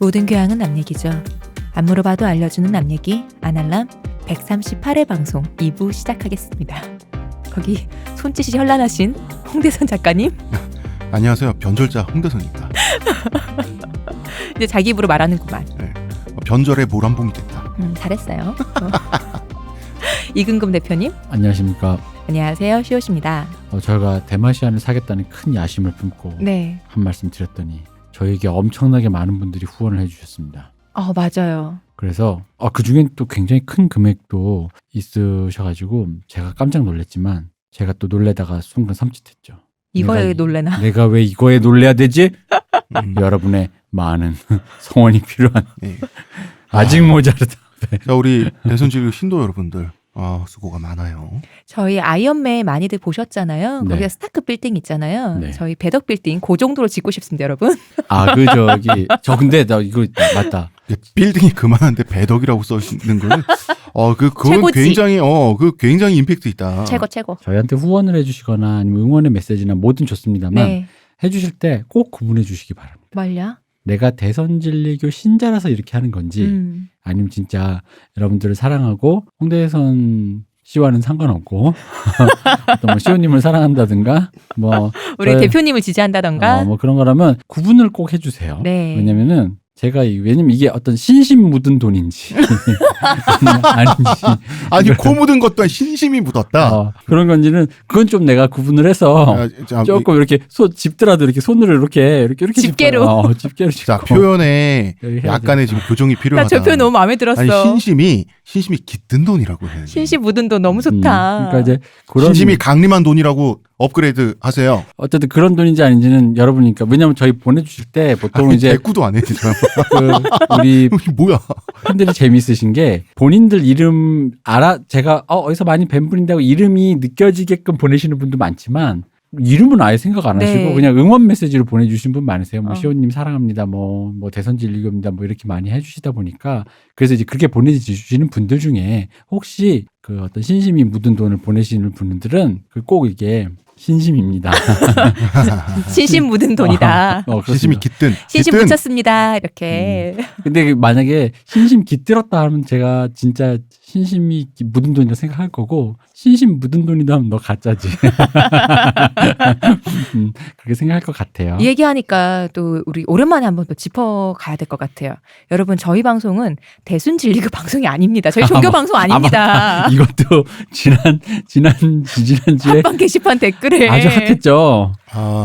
모든 교양은 남 얘기죠. 안 물어봐도 알려주는 남 얘기 아날람 138회 방송 2부 시작하겠습니다. 거기 손짓이 현란하신 홍대선 작가님. 안녕하세요. 변절자 홍대선입니다. 이제 자기 입으로 말하는구만. 네. 변절의 모란봉이 됐다. 잘했어요. 이근금 대표님. 안녕하십니까. 안녕하세요. 시옷입니다. 저희가 대마시안을 사겠다는 큰 야심을 품고 네. 한 말씀 드렸더니 저에게 엄청나게 많은 분들이 후원을 해주셨습니다. 맞아요. 그래서 그 중엔 또 굉장히 큰 금액도 있으셔가지고 제가 깜짝 놀랐지만 제가 또 놀래다가 순간 섬찟했죠. 이거에 놀래나? 내가 왜 이거에 놀래야 되지? 여러분의 많은 성원이 필요한. 네. 아직 모자르다. 자, 우리 대선지구 신도 여러분들 수고가 많아요. 저희 아이언맨 많이들 보셨잖아요. 네. 거기가 스타크 빌딩 있잖아요. 네. 저희 배덕 빌딩 그 정도로 짓고 싶습니다, 여러분. 근데 나 이거 맞다. 빌딩이 그만한데 배덕이라고 써있는 거는 그건 최고지. 굉장히 임팩트 있다. 최고. 저희한테 후원을 해주시거나 아니면 응원의 메시지나 뭐든 좋습니다만 네. 해주실 때 꼭 구분해 주시기 바랍니다. 뭘요? 내가 내가 대선진리교 신자라서 이렇게 하는 건지 아니면 진짜 여러분들을 사랑하고 홍대선 씨와는 상관없고 또 시호님을 사랑한다든가 우리 대표님을 지지한다던가. 그런 거라면 구분을 꼭 해주세요. 네. 왜냐면 이게 어떤 신심 묻은 돈인지 아닌지 아니 코 묻은 것도 신심이 묻었다. 그런 건지는 그건 좀 내가 구분을 해서 조금 이렇게 집더라도 이렇게 손으로 이렇게 집게로. 집게로 자, 짚고. 표현에 약간의 지금 교정이 나 필요하다. 저 표현 너무 마음에 들었어. 아니 신심이 깃든 돈이라고 해야 돼. 신시 묻은 돈 너무 좋다. 그러니까 이제 그런 신심이 강림한 돈이라고 업그레이드 하세요. 어쨌든 그런 돈인지 아닌지는 여러분이니까. 왜냐면 저희 보내주실 때 보통 이제 대꾸도 안 해. 우리 이게 뭐야? 팬들이 재미있으신 게 본인들 이름 제가 어디서 많이 뵌 분인데 하고 이름이 느껴지게끔 보내시는 분도 많지만 이름은 아예 생각 안 하시고 네. 그냥 응원 메시지로 보내주신 분 많으세요. 시호님 사랑합니다. 뭐 대선진리교입니다. 이렇게 많이 해주시다 보니까 그래서 이제 그렇게 보내주시는 분들 중에 혹시 그 어떤 신심이 묻은 돈을 보내시는 분들은 꼭 이게 신심입니다. 신심 묻은 돈이다. 신심이 깃든. 신심 묻혔습니다. 이렇게. 근데 만약에 신심 깃들었다 하면 제가 진짜 신심이 묻은 돈이라 생각할 거고 신심 묻은 돈이다 하면 너 가짜지. 그렇게 생각할 것 같아요. 이 얘기하니까 또 우리 오랜만에 한번 또 짚어가야 될 것 같아요. 여러분, 저희 방송은 대순진리교 방송이 아닙니다. 저희 종교 방송 아닙니다. 이것도 지난주에 한방 게시판 댓글에 아주 핫했죠.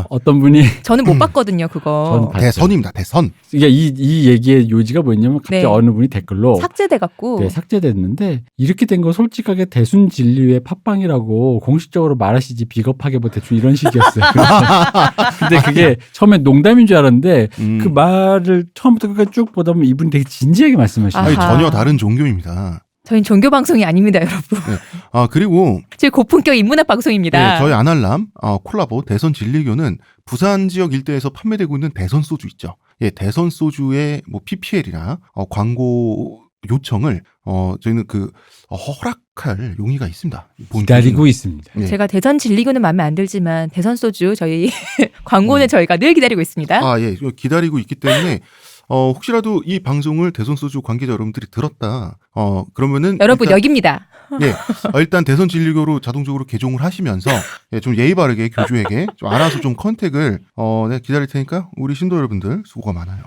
어떤 분이 저는 못 봤거든요, 그거. 대선입니다. 대선. 그러니까 이 얘기의 요지가 뭐였냐면 갑자기 네. 어느 분이 댓글로 삭제돼 갖고. 네, 삭제됐는데 이렇게 된 거 솔직하게 대순진리의 팟빵이라고 공식적으로 말하시지 비겁하게 대충 이런 식이었어요. 근데 그게 처음에 농담인 줄 알았는데 그 말을 처음부터 끝까지 쭉 보다 보면 이분이 되게 진지하게 말씀하시네요. 아니 전혀 다른 종교입니다. 저희는 종교 방송이 아닙니다, 여러분. 네. 그리고 저희 고품격 인문학 방송입니다. 네, 저희 아날람 콜라보 대선 진리교는 부산 지역 일대에서 판매되고 있는 대선 소주 있죠. 예, 대선 소주의 PPL이나 광고 요청을 저희는 허락할 용의가 있습니다. 기다리고 있습니다. 네. 제가 대선 진리교는 마음에 안 들지만 대선 소주 저희 광고는 저희가 늘 기다리고 있습니다. 예, 기다리고 있기 때문에 혹시라도 이 방송을 대선 소주 관계자 여러분들이 들었다. 그러면은 여러분 여기입니다. 예, 일단 대선 진리교로 자동적으로 개종을 하시면서 좀 예의 바르게 교주에게 좀 알아서 좀 컨택을 내가 기다릴 테니까 우리 신도 여러분들 수고가 많아요.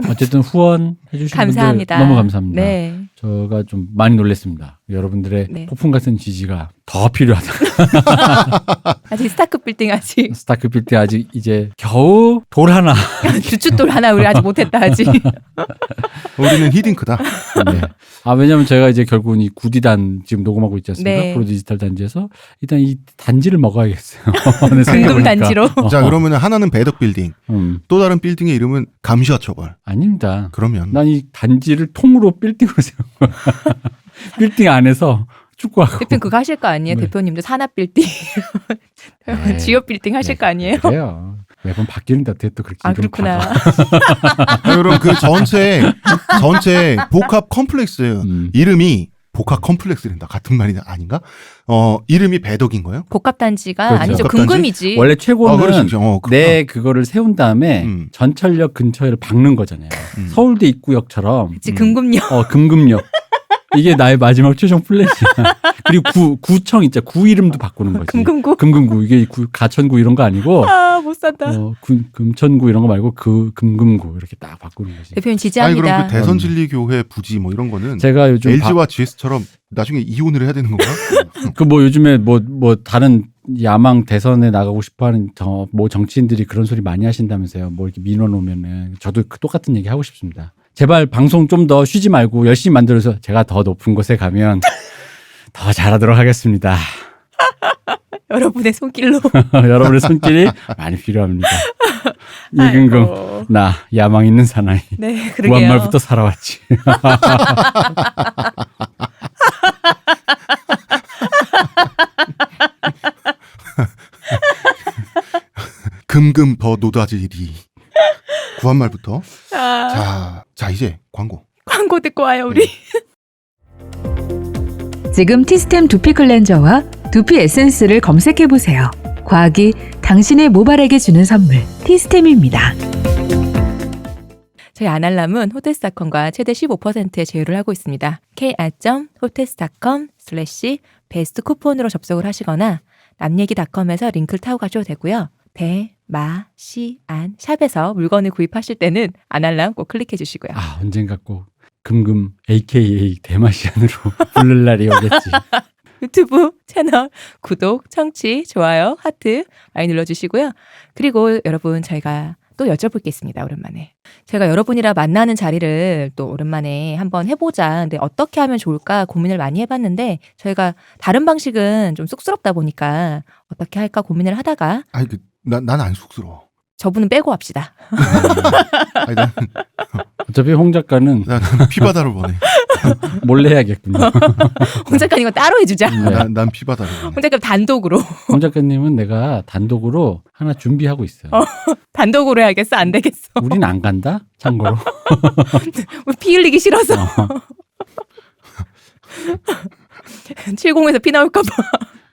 어쨌든 후원해 주신 감사합니다. 분들 너무 감사합니다. 네. 제가 좀 많이 놀랐습니다. 여러분들의 네. 폭풍 같은 지지가 더 필요하다. 아직 스타크 빌딩 아직 스타크 빌딩 아직 이제 겨우 돌 하나. 주춧돌 하나 우리 아직 못했다 아직. 우리는 히딩크다. 네. 왜냐면 제가 이제 결국은 이 구디단 지금 녹음하고 있지 않습니까? 네. 프로 디지털 단지에서 일단 이 단지를 먹어야겠어요. 공동 단지로. 자, 그러면 하나는 배덕 빌딩, 또 다른 빌딩의 이름은 감시와 처벌. 아닙니다. 그러면 난 이 단지를 통으로 빌딩으로 세워. 빌딩 안에서 축구하고. 대표님 그거 하실 거 아니에요? 네. 대표님도 산업 빌딩, 네. 지역 빌딩 하실 거 아니에요? 그래요. 매번 바뀌는데 어떻게 또 그렇게 이름 그렇구나. 그럼 그 전체 복합 컴플렉스 이름이 복합 컴플렉스랜다. 같은 말이 아닌가? 이름이 배덕인 거예요? 복합단지가 그렇죠. 아니죠. 복합단지? 금금이지. 원래 최고는 그렇죠. 내 그거를 세운 다음에 전철역 근처에 박는 거잖아요. 서울대 입구역처럼 그치, 금금역. 금금역. 이게 나의 마지막 최종 플랜이야. 그리고 구청 있죠. 구 이름도 바꾸는 거지. 금금구. 금금구. 이게 가천구 이런 거 아니고 못 산다. 금천구 이런 거 말고 금금구 이렇게 딱 바꾸는 거지. 대표님 아니 지지합니다. 그럼 그 대선진리교회 부지 뭐 이런 거는 제가 요즘 LG와 GS처럼 나중에 이혼을 해야 되는 건가? 그 뭐 요즘에 뭐 다른 야망 대선에 나가고 싶어하는 뭐 정치인들이 그런 소리 많이 하신다면서요. 뭐 이렇게 민원 오면은 저도 그 똑같은 얘기 하고 싶습니다. 제발 방송 좀 더 쉬지 말고 열심히 만들어서 제가 더 높은 곳에 가면 더 잘하도록 하겠습니다. 여러분의 손길로. 여러분의 손길이 많이 필요합니다. 이근금 아이고. 나 야망 있는 사나이. 네, 그러게요. 구한말부터 살아왔지. 금금 더 노다지리. 구한말부터. 자 이제 광고. 광고 듣고 와요 우리. 지금 티스템 두피 클렌저와 두피 에센스를 검색해보세요. 과학이 당신의 모발에게 주는 선물 티스템입니다. 저희 아날람은 호텔스닷컴과 최대 15%의 제휴를 하고 있습니다. kr.hotels닷com/베스트 쿠폰으로 접속을 하시거나 남얘기닷컴에서 링크를 타고 가셔도 되고요. 대마시안 샵에서 물건을 구입하실 때는 아날람 꼭 클릭해 주시고요. 언젠가 꼭 금금 AKA 대마시안으로 부를 날이 오겠지. 유튜브 채널 구독, 청취, 좋아요, 하트 많이 눌러주시고요. 그리고 여러분 저희가 또 여쭤볼 게 있습니다. 오랜만에. 제가 여러분이랑 만나는 자리를 또 오랜만에 한번 해보자. 근데 어떻게 하면 좋을까 고민을 많이 해봤는데 저희가 다른 방식은 좀 쑥스럽다 보니까 어떻게 할까 고민을 하다가 아니 난 안 쑥스러워. 저분은 빼고 합시다. 아니, 난 어차피 홍 작가는 피바다를 원해. 몰래 해야겠군요. 홍 작가님 이거 따로 해주자. 네. 난 피바다를 원해. 홍 작가님 단독으로. 홍 작가님은 내가 단독으로 하나 준비하고 있어요. 단독으로 해야겠어? 안 되겠어. 우린 안 간다? 참고로. 피 흘리기 싫어서. 70에서 피 나올까봐.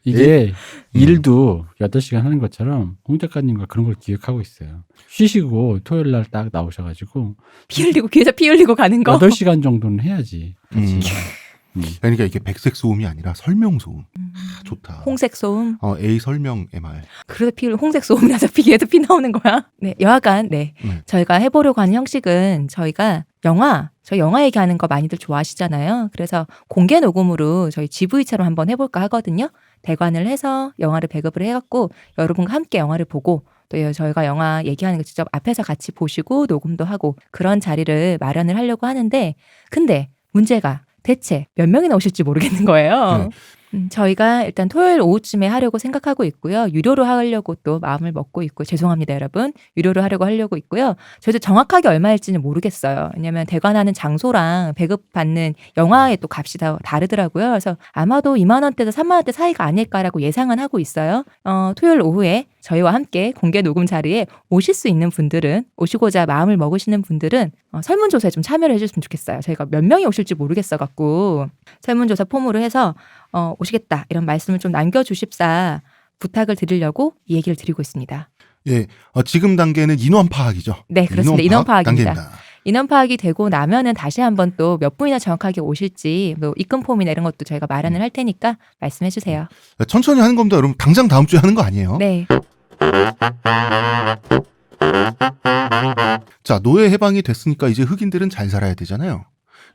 이게 일도 8시간 하는 것처럼 홍 작가님과 그런 걸 기획하고 있어요. 쉬시고 토요일 날 딱 나오셔가지고 피 흘리고 귀에서 피 흘리고 가는 거. 8시간 정도는 해야지. 같이. 그러니까 이게 백색 소음이 아니라 설명 소음. 좋다. 홍색 소음. A 설명 MR. 그래도 홍색 소음이라서 귀에서 피 나오는 거야. 네, 여하간 저희가 해보려고 하는 형식은 저희가 저희 영화 얘기하는 거 많이들 좋아하시잖아요. 그래서 공개 녹음으로 저희 GV처럼 한번 해볼까 하거든요. 대관을 해서 영화를 배급을 해갖고 여러분과 함께 영화를 보고 또 저희가 영화 얘기하는 거 직접 앞에서 같이 보시고 녹음도 하고 그런 자리를 마련을 하려고 하는데 근데 문제가 대체 몇 명이나 오실지 모르겠는 거예요. 저희가 일단 토요일 오후쯤에 하려고 생각하고 있고요. 유료로 하려고 또 마음을 먹고 있고 죄송합니다 여러분. 유료로 하려고 있고요. 저희도 정확하게 얼마일지는 모르겠어요. 왜냐하면 대관하는 장소랑 배급받는 영화의 또 값이 다 다르더라고요. 그래서 아마도 2만 원대에서 3만 원대 사이가 아닐까라고 예상은 하고 있어요. 토요일 오후에 저희와 함께 공개 녹음 자리에 오실 수 있는 분들은 오시고자 마음을 먹으시는 분들은 설문조사에 좀 참여를 해주셨으면 좋겠어요. 저희가 몇 명이 오실지 모르겠어갖고 설문조사 폼으로 해서 오시겠다 이런 말씀을 좀 남겨주십사 부탁을 드리려고 이 얘기를 드리고 있습니다. 예, 지금 단계는 인원 파악이죠. 네, 그렇습니다. 인원 파악입니다. 단계입니다. 인원 파악이 되고 나면은 다시 한번 또 몇 분이나 정확하게 오실지 뭐 입금 폼이나 이런 것도 저희가 마련을 할 테니까 말씀해 주세요. 천천히 하는 겁니다. 여러분 당장 다음 주에 하는 거 아니에요. 네. 자, 노예 해방이 됐으니까 이제 흑인들은 잘 살아야 되잖아요.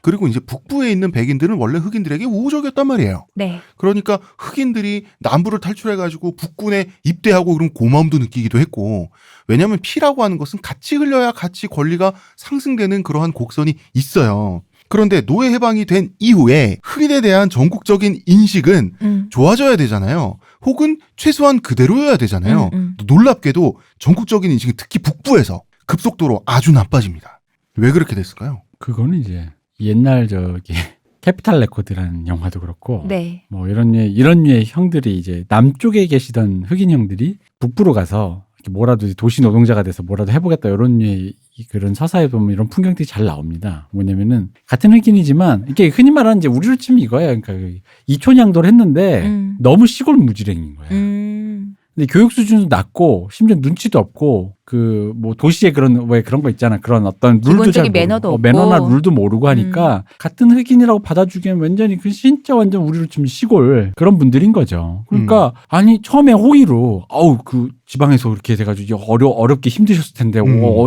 그리고 이제 북부에 있는 백인들은 원래 흑인들에게 우호적이었단 말이에요. 네. 그러니까 흑인들이 남부를 탈출해가지고 북군에 입대하고 그런 고마움도 느끼기도 했고, 왜냐하면 피라고 하는 것은 같이 흘려야 같이 권리가 상승되는 그러한 곡선이 있어요. 그런데 노예 해방이 된 이후에 흑인에 대한 전국적인 인식은 좋아져야 되잖아요. 혹은 최소한 그대로여야 되잖아요. 놀랍게도 전국적인 인식은 특히 북부에서 급속도로 아주 나빠집니다. 왜 그렇게 됐을까요? 그거는 이제 옛날 캐피탈 레코드라는 영화도 그렇고 네. 뭐 이런 류의 형들이 이제 남쪽에 계시던 흑인 형들이 북부로 가서 뭐라도 도시 노동자가 돼서 뭐라도 해보겠다 이런 그런 서사에 보면 이런 풍경들이 잘 나옵니다. 뭐냐면은 같은 흑인이지만 이게 흔히 말하는 이제 우리로 치면 이거예요. 그러니까 이촌양도를 했는데 너무 시골 무지랭인 거야. 근데 교육 수준도 낮고 심지어 눈치도 없고 그 뭐 도시에 그런 왜 그런 거 있잖아. 그런 어떤 룰도 잘 기본적인 매너도 모르고 없고. 매너나 룰도 모르고 하니까 같은 흑인이라고 받아주기엔 완전히 그 진짜 완전 우리로 치면 시골 그런 분들인 거죠. 그러니까 아니 처음에 호의로 아우 그 지방에서 그렇게 돼가지고 어렵게 힘드셨을 텐데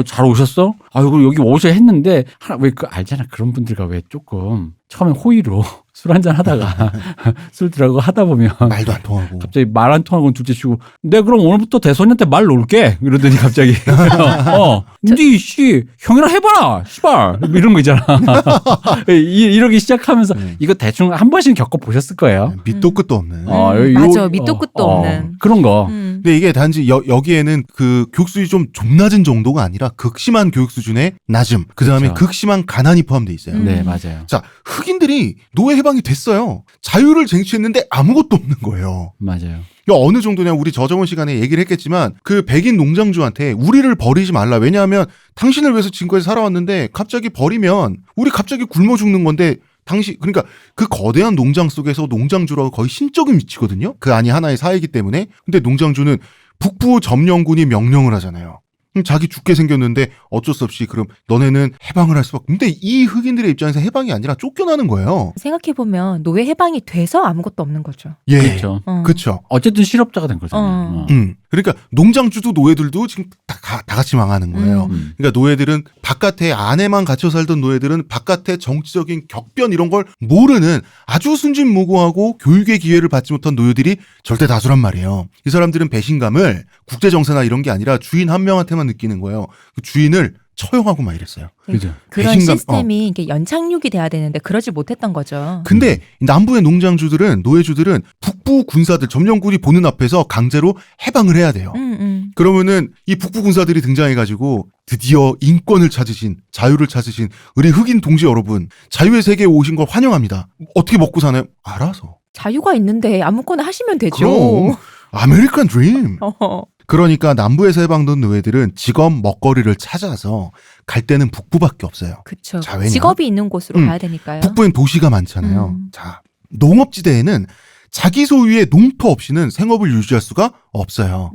잘 오셨어? 아이고 여기 오셔야 했는데 왜 그 알잖아. 그런 분들과 왜 조금 처음에 호의로 술 한잔 하다가 술 들어가고 하다 보면 말도 안 통하고. 갑자기 말 안 통하고 둘째 치고 내 그럼 오늘부터 대선이한테 말 놓을게 이러더니 갑자기 니 형이랑 해봐라 씨발 이런 거 있잖아. 이러기 시작하면서 이거 대충 한 번씩 겪어보셨을 거예요. 밑도 끝도 없는. 맞아. 밑도 끝도 없는. 그런 거. 근데 이게 단지 여기에는 그 교육 수준이 좀 낮은 정도가 아니라 극심한 교육 수준의 낮음, 그 다음에 그렇죠. 극심한 가난이 포함되어 있어요. 네 맞아요. 자, 흑인들이 노예 해방이 됐어요. 자유를 쟁취했는데 아무것도 없는 거예요. 맞아요. 어느 정도냐, 우리 저저번 시간에 얘기를 했겠지만 그 백인 농장주한테 우리를 버리지 말라. 왜냐하면 당신을 위해서 지금까지 살아왔는데 갑자기 버리면 우리 갑자기 굶어 죽는 건데 그러니까 그 거대한 농장 속에서 농장주라고 거의 신적인 위치거든요. 그 안이 하나의 사회이기 때문에. 근데 농장주는 북부 점령군이 명령을 하잖아요. 자기 죽게 생겼는데 어쩔 수 없이 그럼 너네는 해방을 할 수밖에. 근데 이 흑인들의 입장에서 해방이 아니라 쫓겨나는 거예요. 생각해보면 노예 해방이 돼서 아무것도 없는 거죠. 예. 그렇죠. 그렇죠. 어쨌든 실업자가 된 거잖아요. 그러니까 농장주도 노예들도 지금 다 같이 망하는 거예요. 그러니까 노예들은 바깥에 안에만 갇혀 살던 노예들은 바깥에 정치적인 격변 이런 걸 모르는 아주 순진무구하고 교육의 기회를 받지 못한 노예들이 절대 다수란 말이에요. 이 사람들은 배신감을 국제 정세나 이런 게 아니라 주인 한 명한테만 느끼는 거예요. 그 주인을 처형하고 막 이랬어요. 그죠. 그런 배신감, 시스템이 이게 연착륙이 돼야 되는데 그러지 못했던 거죠. 근데 남부의 농장주들은 노예주들은 북부 군사들 점령군이 보는 앞에서 강제로 해방을 해야 돼요. 그러면은 이 북부 군사들이 등장해가지고 드디어 인권을 찾으신, 자유를 찾으신 우리 흑인 동지 여러분, 자유의 세계에 오신 걸 환영합니다. 어떻게 먹고 사나요? 알아서. 자유가 있는데 아무거나 하시면 되죠. 그럼 아메리칸 드림. 그러니까 남부에서 해방된 노예들은 직업 먹거리를 찾아서 갈 때는 북부밖에 없어요. 그렇죠. 자, 왜냐? 직업이 있는 곳으로 가야 되니까요. 북부엔 도시가 많잖아요. 자, 농업지대에는 자기 소유의 농토 없이는 생업을 유지할 수가 없어요.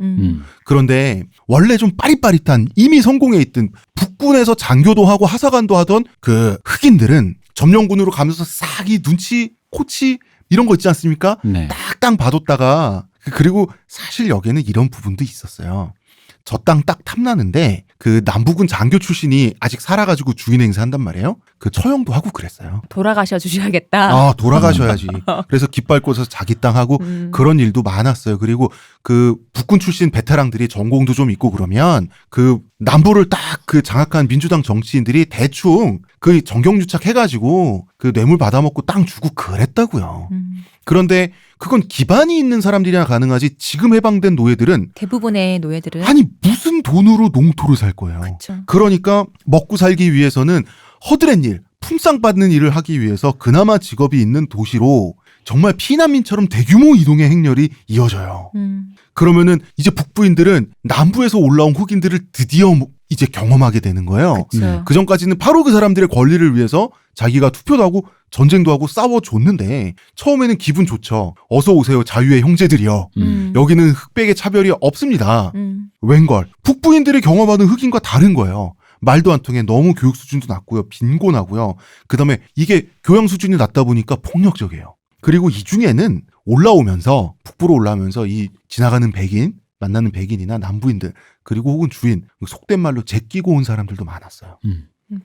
그런데 원래 좀 빠릿빠릿한 이미 성공해 있던 북부에서 장교도 하고 하사관도 하던 그 흑인들은 점령군으로 가면서 싹 이 눈치, 코치 이런 거 있지 않습니까? 네. 딱땅 봐뒀다가 그리고 사실 여기에는 이런 부분도 있었어요. 저 땅 딱 탐나는데 그 남부군 장교 출신이 아직 살아가지고 주인 행세한단 말이에요. 그 처형도 하고 그랬어요. 돌아가셔 주셔야겠다. 돌아가셔야지. 그래서 깃발 꽂아서 자기 땅 하고 그런 일도 많았어요. 그리고 그 북군 출신 베테랑들이 전공도 좀 있고 그러면 그 남부를 딱 그 장악한 민주당 정치인들이 대충 그 정경유착 해가지고 그 뇌물 받아먹고 땅 주고 그랬다고요. 그런데 그건 기반이 있는 사람들이나 가능하지 지금 해방된 노예들은 대부분의 노예들은 아니 무슨 돈으로 농토를 살 거예요. 그쵸. 그러니까 먹고 살기 위해서는 허드렛 일, 품삯 받는 일을 하기 위해서 그나마 직업이 있는 도시로 정말 피난민처럼 대규모 이동의 행렬이 이어져요. 그러면은 이제 북부인들은 남부에서 올라온 흑인들을 드디어 이제 경험하게 되는 거예요. 그쵸. 그 전까지는 바로 그 사람들의 권리를 위해서 자기가 투표도 하고 전쟁도 하고 싸워줬는데 처음에는 기분 좋죠. 어서 오세요 자유의 형제들이여. 여기는 흑백의 차별이 없습니다. 웬걸 북부인들이 경험하는 흑인과 다른 거예요. 말도 안 통해 너무 교육 수준도 낮고요. 빈곤하고요. 그다음에 이게 교양 수준이 낮다 보니까 폭력적이에요. 그리고 이 중에는 올라오면서 북부로 올라오면서 이 지나가는 백인 만나는 백인이나 남부인들 그리고 혹은 주인 속된 말로 제끼고 온 사람들도 많았어요.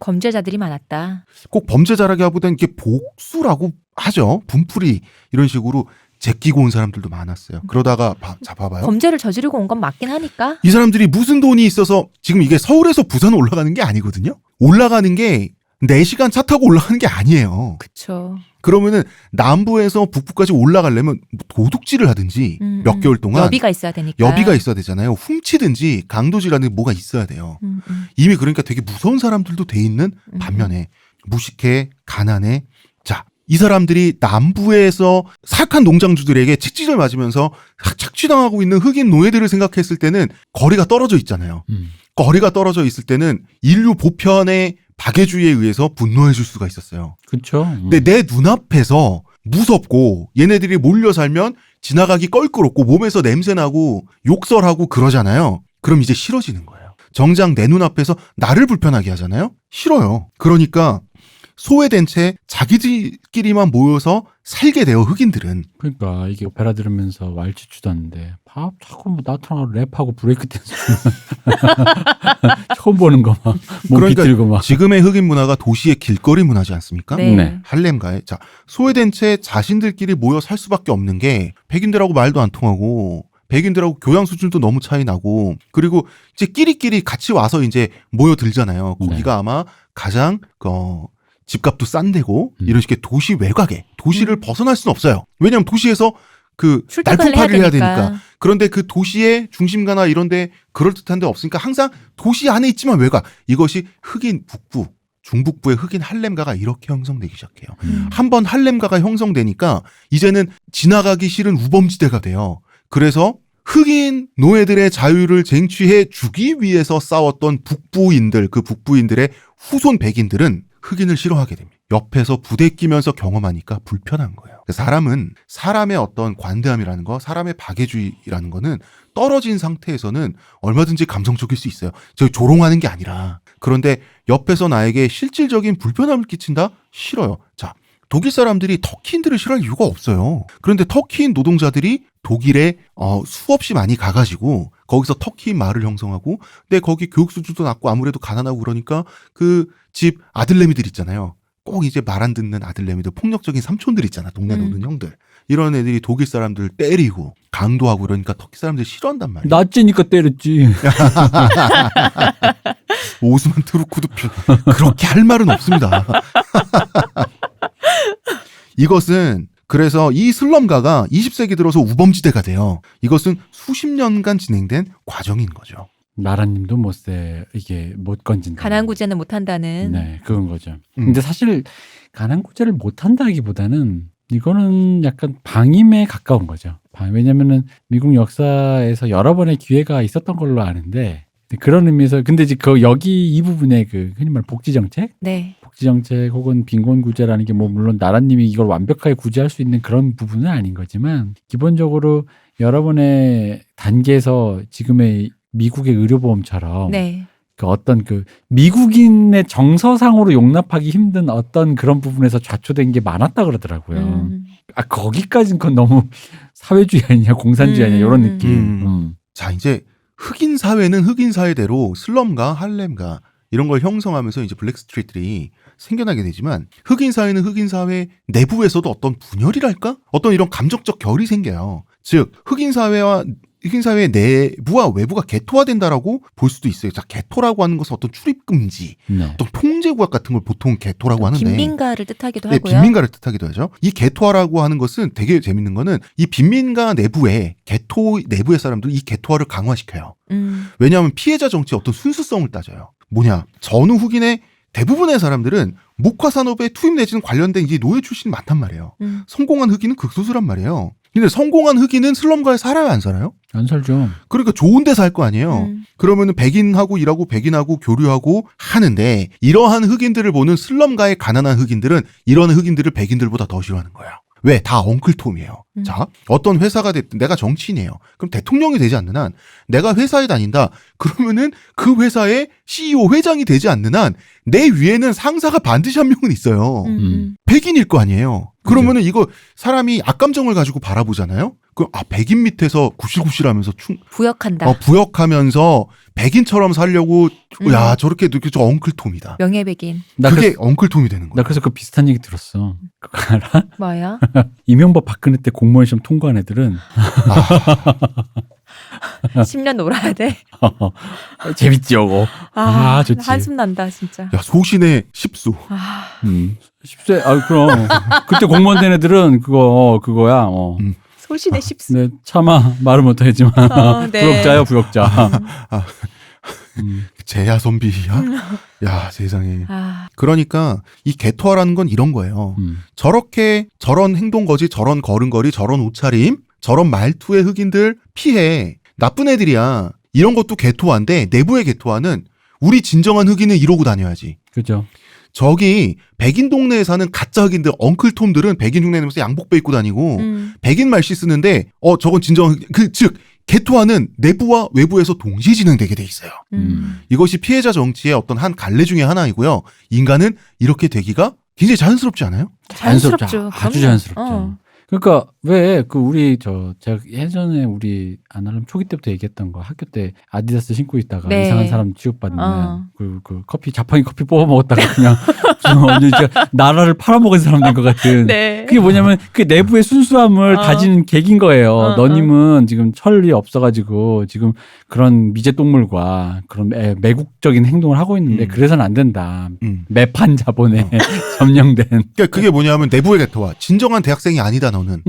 범죄자들이 많았다. 꼭 범죄자라기보다는 이게 복수라고 하죠. 분풀이 이런 식으로 제끼고 온 사람들도 많았어요. 그러다가 봐봐요. 범죄를 저지르고 온 건 맞긴 하니까. 이 사람들이 무슨 돈이 있어서 지금 이게 서울에서 부산 올라가는 게 아니거든요. 올라가는 게 4시간 차 타고 올라가는 게 아니에요. 그쵸. 그러면은 남부에서 북부까지 올라가려면 도둑질을 하든지 몇 개월 동안 여비가 있어야 되니까. 여비가 있어야 되잖아요. 훔치든지 강도질하는 뭐가 있어야 돼요. 이미 그러니까 되게 무서운 사람들도 돼 있는 반면에 무식해, 가난해. 자, 이 사람들이 남부에서 사악한 농장주들에게 채찍을 맞으면서 착취당하고 있는 흑인 노예들을 생각했을 때는 거리가 떨어져 있잖아요. 거리가 떨어져 있을 때는 인류 보편의 박애주의에 의해서 분노해줄 수가 있었어요. 그렇죠. 근데 내 눈앞에서 무섭고 얘네들이 몰려 살면 지나가기 껄끄럽고 몸에서 냄새나고 욕설하고 그러잖아요. 그럼 이제 싫어지는 거예요. 정작 내 눈앞에서 나를 불편하게 하잖아요. 싫어요. 그러니까 소외된 채 자기들끼리만 모여서 살게 돼요. 흑인들은. 그러니까 이게 오페라 들으면서 왈츠 추던데 자꾸 뭐 나타나고 랩하고 브레이크 댄스 처음 보는 거 막 몸 그러니까 비틀고 막. 지금의 흑인 문화가 도시의 길거리 문화지 않습니까? 네. 네. 할렘가에 자 소외된 채 자신들끼리 모여 살 수밖에 없는 게 백인들하고 말도 안 통하고 백인들하고 교양 수준도 너무 차이 나고 그리고 이제 끼리끼리 같이 와서 이제 모여들잖아요. 거기가 아마 가장 집값도 싼 데고 이런 식의 도시 외곽에 도시를 벗어날 수는 없어요. 왜냐하면 도시에서 그 출퇴근을 날품팔이를 해야 되니까. 되니까. 그런데 그 도시의 중심가나 이런 데 그럴듯한 데 없으니까 항상 도시 안에 있지만 외곽. 이것이 흑인 북부, 중북부의 흑인 할렘가가 이렇게 형성되기 시작해요. 한번 할렘가가 형성되니까 이제는 지나가기 싫은 우범지대가 돼요. 그래서 흑인 노예들의 자유를 쟁취해 주기 위해서 싸웠던 북부인들, 그 북부인들의 후손 백인들은 흑인을 싫어하게 됩니다. 옆에서 부대끼면서 경험하니까 불편한 거예요. 사람은 사람의 어떤 관대함이라는 거, 사람의 박애주의라는 거는 떨어진 상태에서는 얼마든지 감성적일 수 있어요. 저 조롱하는 게 아니라. 그런데 옆에서 나에게 실질적인 불편함을 끼친다? 싫어요. 자, 독일 사람들이 터키인들을 싫어할 이유가 없어요. 그런데 터키인 노동자들이 독일에 수없이 많이 가가지고 거기서 터키인 마을을 형성하고 근데 거기 교육 수준도 낮고 아무래도 가난하고 그러니까 그 집 아들내미들 있잖아요. 꼭 이제 말 안 듣는 아들내미들 폭력적인 삼촌들 있잖아. 동네 노는 형들. 이런 애들이 독일 사람들 때리고 강도하고 그러니까 터키 사람들이 싫어한단 말이에요. 낮지니까 때렸지. 오스만 트루크도 그렇게 할 말은 없습니다. 이것은 그래서 이 슬럼가가 20세기 들어서 우범지대가 돼요. 이것은 수십 년간 진행된 과정인 거죠. 나라님도 못세 이게 못 건진다. 가난 구제는 못한다는. 네, 그건 거죠. 근데 사실 가난 구제를 못한다기보다는 이거는 약간 방임에 가까운 거죠. 왜냐면은 미국 역사에서 여러 번의 기회가 있었던 걸로 아는데 그런 의미에서 근데 이제 여기 이 부분에 그 흔히 말 복지 정책, 네. 복지 정책 혹은 빈곤 구제라는 게 뭐 물론 나라님이 이걸 완벽하게 구제할 수 있는 그런 부분은 아닌 거지만 기본적으로 여러 번의 단계에서 지금의 미국의 의료보험처럼 네. 그 어떤 그 미국인의 정서상으로 용납하기 힘든 어떤 그런 부분에서 좌초된 게 많았다 그러더라고요. 거기까지는 그건 너무 사회주의 아니냐 공산주의 아니냐 이런 느낌. 자, 이제 흑인 사회는 흑인 사회대로 슬럼가, 할렘가 이런 걸 형성하면서 이제 블랙스트리트들이 생겨나게 되지만 흑인 사회는 흑인 사회 내부에서도 어떤 분열이랄까? 어떤 이런 감정적 결이 생겨요. 즉 흑인 사회의 내부와 외부가 개토화된다라고 볼 수도 있어요. 자, 개토라고 하는 것은 어떤 출입금지, 네. 어떤 통제구역 같은 걸 보통 개토라고 하는데 빈민가를 뜻하기도 네, 하고요. 빈민가를 뜻하기도 하죠. 이 개토화라고 하는 것은 되게 재밌는 거는 이 빈민가 내부에 개토 내부의 사람들이 이 개토화를 강화시켜요. 왜냐하면 피해자 정치의 어떤 순수성을 따져요. 뭐냐? 전후 흑인의 대부분의 사람들은 목화 산업에 투입 내지는 관련된 이제 노예 출신이 많단 말이에요. 성공한 흑인은 극소수란 말이에요. 근데 성공한 흑인은 슬럼가에 살아요, 안 살아요? 안 살죠. 그러니까 좋은 데 살 거 아니에요. 그러면은 백인하고 일하고 백인하고 교류하고 하는데 이러한 흑인들을 보는 슬럼가의 가난한 흑인들은 이런 흑인들을 백인들보다 더 싫어하는 거예요. 왜? 다 엉클톰이에요. 자, 어떤 회사가 됐든 내가 정치인이에요. 그럼 대통령이 되지 않는 한 내가 회사에 다닌다. 그러면은 그 회사의 CEO 회장이 되지 않는 한 내 위에는 상사가 반드시 한 명은 있어요. 백인일 거 아니에요. 그러면은 이거 사람이 악감정을 가지고 바라보잖아요. 그럼 백인 밑에서 구실구실하면서 부역한다. 부역하면서 백인처럼 살려고 야 저렇게 저 엉클톰이다. 명예백인. 그게 엉클톰이 되는 나 거야. 그래서 그 비슷한 얘기 들었어. 그거 알아? 뭐야? 이명박 박근혜 때 공무원 시험 통과한 애들은 10년 놀아야 돼. 재밌지 요거. 좋지. 한숨 난다 진짜. 야 소신의 10수. 10세 그럼 그때 공무원 된 애들은 그거야. 소신의 10수. 네, 차마 말을 못하겠지만 네. 부역자야 부역자. 제야 선비야. 야 세상에. 그러니까 이 개토화라는 건 이런 거예요. 저렇게 저런 행동거지, 저런 걸음걸이, 저런 옷차림, 저런 말투의 흑인들 피해. 나쁜 애들이야. 이런 것도 개토화인데 내부의 개토화는 우리 진정한 흑인은 이러고 다녀야지. 그죠. 저기 백인 동네에 사는 가짜 흑인들, 엉클톰들은 백인 흉내 내면서 양복배 입고 다니고 백인 말씨 쓰는데 저건 진정한 흑인. 즉 개토화는 내부와 외부에서 동시에 진행되게 돼 있어요. 이것이 피해자 정치의 어떤 한 갈래 중에 하나이고요. 인간은 이렇게 되기가 굉장히 자연스럽지 않아요? 자연스럽죠. 아주 그럼요. 자연스럽죠. 그러니까 왜 제가 예전에 우리 아날람 초기 때부터 얘기했던 거, 학교 때 아디다스 신고 있다가 네. 이상한 사람 취급받는 그 커피, 자판기 커피 뽑아 먹었다가 그냥 진짜 나라를 팔아먹은 사람 된 것 같은. 네. 그게 뭐냐면 그 내부의 순수함을 다지는 계기인 거예요. 너님은 지금 철이 없어가지고 지금 그런 미제 동물과 그런 매국적인 행동을 하고 있는데 그래서는 안 된다. 매판 자본에 점령된. 그러니까 그게 뭐냐면 내부의 개토화. 진정한 대학생이 아니다 너는.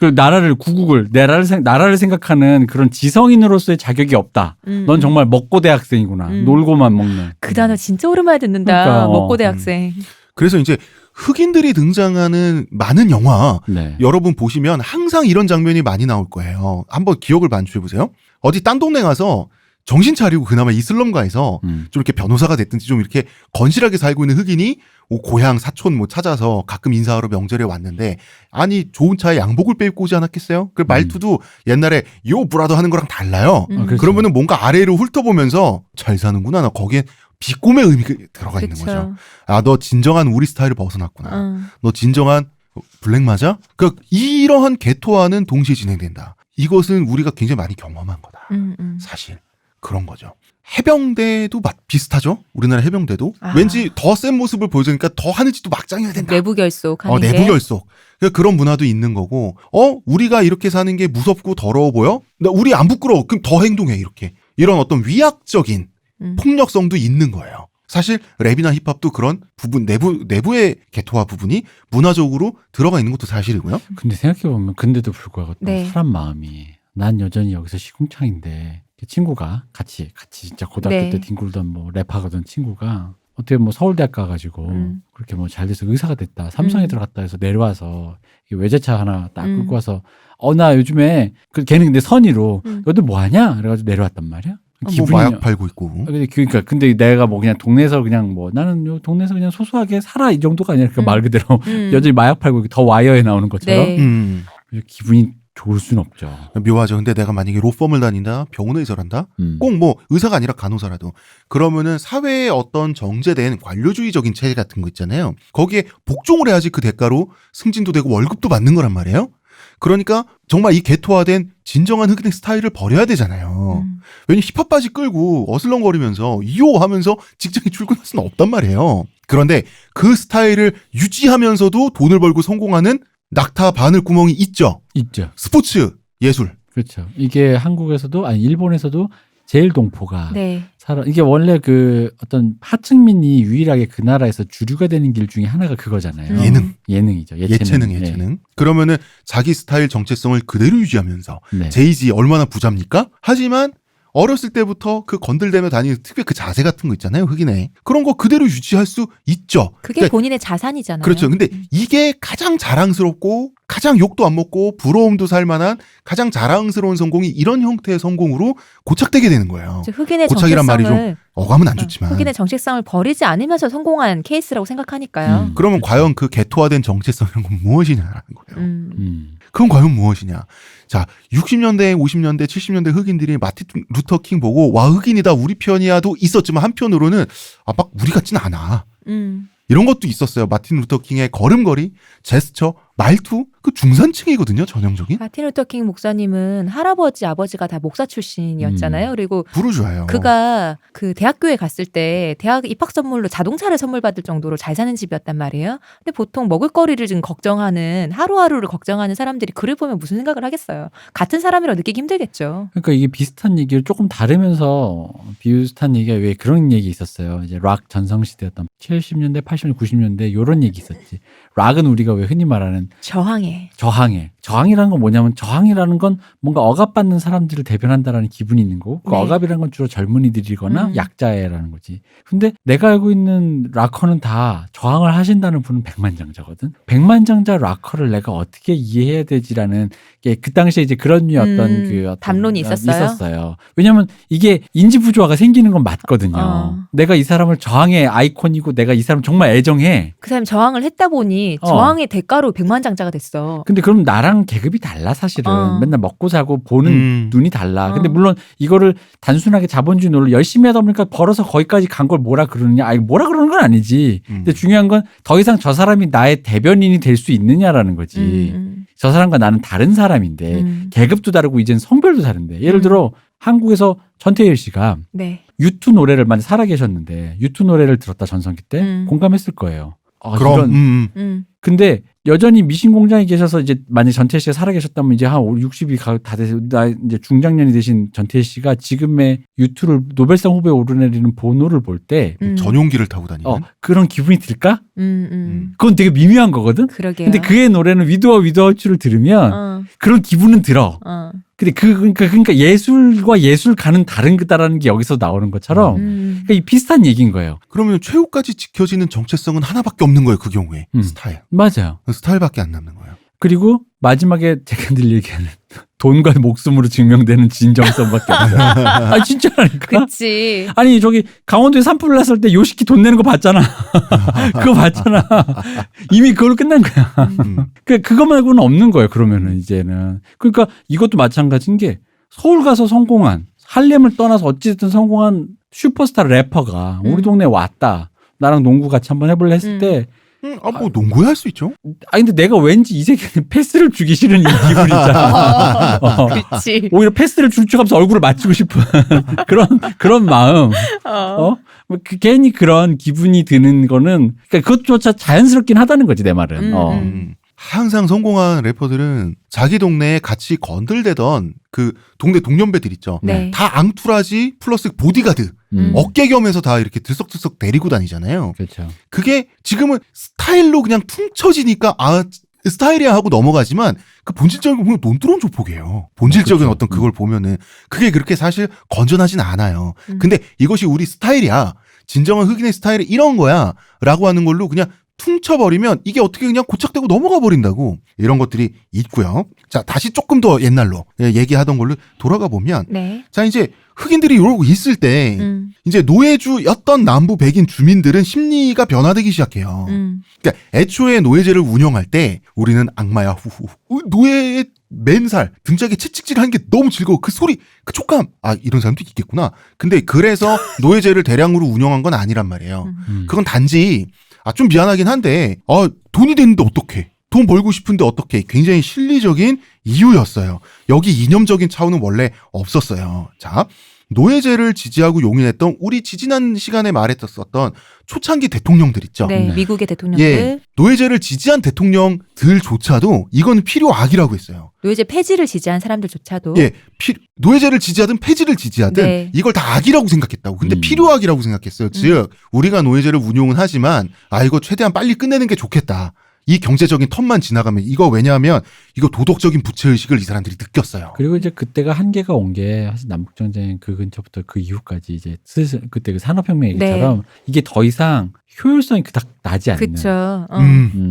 그 구국을 나라를 생각하는 그런 지성인으로서의 자격이 없다. 넌 정말 먹고 대학생이구나. 놀고만 먹는. 그 단어 진짜 오랜만에 듣는다. 그러니까, 먹고 대학생. 그래서 이제 흑인들이 등장하는 많은 영화 네. 여러분 보시면 항상 이런 장면이 많이 나올 거예요. 한번 기억을 반추해 보세요. 어디 딴 동네 가서 정신 차리고 그나마 이 슬럼가에서 좀 이렇게 변호사가 됐든지 좀 이렇게 건실하게 살고 있는 흑인이 고향 사촌 뭐 찾아서 가끔 인사하러 명절에 왔는데 아니 좋은 차에 양복을 빼입고 오지 않았겠어요? 그 말투도 옛날에 요 브라더 하는 거랑 달라요. 그렇죠. 그러면은 뭔가 아래로 훑어보면서 잘 사는구나. 나 거기에 비꼼의 의미가 들어가 있는 그쵸. 거죠. 아, 너 진정한 우리 스타일을 벗어났구나. 너 진정한 블랙 맞아? 그러니까 이러한 개토화는 동시에 진행된다. 이것은 우리가 굉장히 많이 경험한 거다. 사실 그런 거죠. 해병대도 비슷하죠. 우리나라 해병대도 왠지 더 센 모습을 보여주니까 더 하는지도 막장해야 된다. 내부 결속하는 게. 내부 결속. 그러니까 그런 문화도 있는 거고. 우리가 이렇게 사는 게 무섭고 더러워 보여? 나 우리 안 부끄러워. 그럼 더 행동해 이렇게. 이런 어떤 위약적인 폭력성도 있는 거예요. 사실 랩이나 힙합도 그런 부분 내부의 개토화 부분이 문화적으로 들어가 있는 것도 사실이고요. 근데 생각해보면 근데도 불구하고 또 네. 사람 마음이 난 여전히 여기서 시궁창인데 친구가 같이 진짜 고등학교 네. 때 뒹굴던 뭐 랩하거든 친구가 어떻게 뭐 서울대학 가가지고 그렇게 뭐 잘 돼서 의사가 됐다. 삼성에 들어갔다 해서 내려와서 외제차 하나 딱 끌고 와서 나 요즘에 걔는 근데 선의로 너들 뭐 하냐? 그래가지고 내려왔단 말이야. 뭐 마약 팔고 있고. 근데 내가 뭐 그냥 동네에서 그냥 뭐 나는 요 동네에서 그냥 소소하게 살아 이 정도가 아니라 말 그대로 여전히 마약 팔고 더 와이어에 나오는 것처럼 네. 그래서 기분이 좋을 순 없죠. 묘하죠. 근데 내가 만약에 로펌을 다닌다, 병원에 일한다, 꼭 뭐 의사가 아니라 간호사라도 그러면은 사회의 어떤 정제된 관료주의적인 체계 같은 거 있잖아요. 거기에 복종을 해야지 그 대가로 승진도 되고 월급도 받는 거란 말이에요. 그러니까 정말 이 개토화된 진정한 흑인의 스타일을 버려야 되잖아요. 왜냐면 힙합 바지 끌고 어슬렁거리면서 이요 하면서 직장에 출근할 수는 없단 말이에요. 그런데 그 스타일을 유지하면서도 돈을 벌고 성공하는 낙타 바늘 구멍이 있죠. 스포츠, 예술. 그렇죠. 이게 한국에서도 아니 일본에서도 제일 동포가 네. 이게 원래 그 어떤 하층민이 유일하게 그 나라에서 주류가 되는 길 중에 하나가 그거잖아요. 예능이죠. 예체능. 그러면은 자기 스타일 정체성을 그대로 유지하면서 네. 제이지 얼마나 부자입니까? 하지만 어렸을 때부터 그 건들대며 다니는 특유의 그 자세 같은 거 있잖아요. 흑인의. 그런 거 그대로 유지할 수 있죠. 그게 그러니까 본인의 자산이잖아요. 그렇죠. 근데 이게 가장 자랑스럽고 가장 욕도 안 먹고 부러움도 살 만한 가장 자랑스러운 성공이 이런 형태의 성공으로 고착되게 되는 거예요. 흑인의 고착이란 말이 정체성을 좀 어감은 안 좋지만. 흑인의 정체성을 버리지 않으면서 성공한 케이스라고 생각하니까요. 그러면 과연 그 개토화된 정체성은 무엇이냐라는 거예요. 그건 과연 무엇이냐. 자, 60년대, 50년대, 70년대 흑인들이 마틴 루터 킹 보고 와 흑인이다 우리 편이야도 있었지만 한편으로는 막 우리 같진 않아. 이런 것도 있었어요. 마틴 루터 킹의 걸음걸이, 제스처, 말투, 그 중산층이거든요, 전형적인. 마틴 루터 킹 목사님은 할아버지, 아버지가 다 목사 출신이었잖아요. 그리고 부르주아요. 그가 그 대학교에 갔을 때 대학 입학 선물로 자동차를 선물 받을 정도로 잘 사는 집이었단 말이에요. 근데 보통 먹을거리를 지금 걱정하는 하루하루를 걱정하는 사람들이 그를 보면 무슨 생각을 하겠어요. 같은 사람이라고 느끼기 힘들겠죠. 그러니까 이게 비슷한 얘기를 조금 다르면서 비슷한 얘기가 왜 그런 얘기 있었어요. 이제 락 전성시대였던 70년대, 80년대, 90년대 이런 얘기 있었지. 락은 우리가 왜 흔히 말하는 저항해. 저항이라는 건 뭐냐면 저항이라는 건 뭔가 억압받는 사람들을 대변한다라는 기분이 있는 거고 그 네. 억압이라는 건 주로 젊은이들이거나 약자애라는 거지. 근데 내가 알고 있는 락커는 다 저항을 하신다는 분은 백만장자거든. 백만장자 락커를 내가 어떻게 이해해야 되지라는 게 그 당시에 이제 그런 류의 어떤 담론이 있었어요? 왜냐면 이게 인지 부조화가 생기는 건 맞거든요. 어. 내가 이 사람을 저항의 아이콘이고 내가 이 사람 정말 애정해. 그 사람이 저항을 했다 보니 저항의 대가로 백만장자가 됐어. 근데 그럼 나랑 계급이 달라 사실은. 맨날 먹고 자고 보는 눈이 달라. 근데 어. 물론 이거를 단순하게 자본주의 논리로 열심히 하다 보니까 벌어서 거기까지 간 걸 뭐라 그러느냐. 아니 뭐라 그러는 건 아니지. 근데 중요한 건 더 이상 저 사람이 나의 대변인이 될 수 있느냐라는 거지. 저 사람과 나는 다른 사람인데 계급도 다르고 이제는 성별도 다른데 예를 들어 한국에서 전태일 씨가 네. U2 노래를 많이 살아계셨는데 U2 노래를 들었다 전성기 때 공감했을 거예요. 그럼 근데 여전히 미신공장에 계셔서 이제 만약 전태일 씨가 살아계셨다면 이제 한 60이 다 돼서 이제 중장년이 되신 전태일 씨가 지금의 U2를 노벨상 후보에 오르내리는 보노를 볼 때 전용기를 타고 다니는 그런 기분이 들까? 그건 되게 미묘한 거거든. 그러게요. 근데 그의 노래는 위드와 위드아웃을 들으면 그런 기분은 들어. 근데 그러니까 예술과 예술가는 다른 거다라는 게 여기서 나오는 것처럼 그러니까 이 비슷한 얘기인 거예요. 그러면 최후까지 지켜지는 정체성은 하나밖에 없는 거예요. 그 경우에 스타일. 맞아요. 스타일밖에 안 남는 거예요. 그리고 마지막에 제가 늘 얘기하는 돈과 목숨으로 증명되는 진정성밖에 없어요. 아 진짜라니까. 그치. 아니 저기 강원도에 산불 났을 때 요시키 돈 내는 거 봤잖아. 그거 봤잖아. 이미 그걸로 끝난 거야. 그거 말고는 없는 거예요. 그러면은 이제는. 그러니까 이것도 마찬가지인 게 서울 가서 성공한 할렘을 떠나서 어찌됐든 성공한 슈퍼스타 래퍼가 우리 동네에 왔다. 나랑 농구 같이 한번 해볼래 했을 때 뭐 농구야 할 수 있죠. 아니 근데 내가 왠지 이 새끼는 패스를 주기 싫은 이 기분이잖아. 그치. 오히려 패스를 줄 줄 하면서 얼굴을 맞추고 싶은 그런 마음. 괜히 그런 기분이 드는 거는 그러니까 그것조차 자연스럽긴 하다는 거지 내 말은. 항상 성공한 래퍼들은 자기 동네에 같이 건들대던 그 동네 동년배들 있죠. 네. 다 앙투라지 플러스 보디가드. 어깨 겸해서 다 이렇게 들썩들썩 데리고 다니잖아요. 그렇죠. 그게 지금은 스타일로 그냥 퉁쳐지니까 스타일이야 하고 넘어가지만 그 본질적인 거 보면 논두렁 조폭이에요. 본질적인 그렇죠. 어떤 그걸 보면은 그게 그렇게 사실 건전하진 않아요. 근데 이것이 우리 스타일이야. 진정한 흑인의 스타일이 이런 거야. 라고 하는 걸로 그냥 퉁쳐버리면 이게 어떻게 그냥 고착되고 넘어가 버린다고. 이런 것들이 있고요. 자, 다시 조금 더 옛날로 얘기하던 걸로 돌아가 보면 네. 자, 이제 흑인들이 이러고 있을 때 이제 노예주였던 남부 백인 주민들은 심리가 변화되기 시작해요. 그러니까 애초에 노예제를 운영할 때 우리는 악마야 후후 노예의 맨살 등짝에 채찍질하는 게 너무 즐거워. 그 소리 그 촉감 이런 사람도 있겠구나. 근데 그래서 노예제를 대량으로 운영한 건 아니란 말이에요. 그건 단지 좀 미안하긴 한데 돈이 되는데 어떡해. 돈 벌고 싶은데 어떻게 굉장히 실리적인 이유였어요. 여기 이념적인 차원은 원래 없었어요. 자, 노예제를 지지하고 용인했던 우리 지지난 시간에 말했었던 초창기 대통령들 있죠. 네, 미국의 대통령들. 예, 노예제를 지지한 대통령들조차도 이건 필요악이라고 했어요. 노예제 폐지를 지지한 사람들조차도. 예, 노예제를 지지하든 폐지를 지지하든 네. 이걸 다 악이라고 생각했다고. 근데 필요악이라고 생각했어요. 즉 우리가 노예제를 운용은 하지만 이거 최대한 빨리 끝내는 게 좋겠다. 이 경제적인 텀만 지나가면 이거 왜냐하면 이거 도덕적인 부채의식을 이 사람들이 느꼈어요. 그리고 이제 그때가 한계가 온 게 사실 남북전쟁 그 근처부터 그 이후까지 이제 슬슬 그때 그 산업혁명 얘기처럼 이게 더 이상 효율성이 그닥 나지 않는. 그쵸.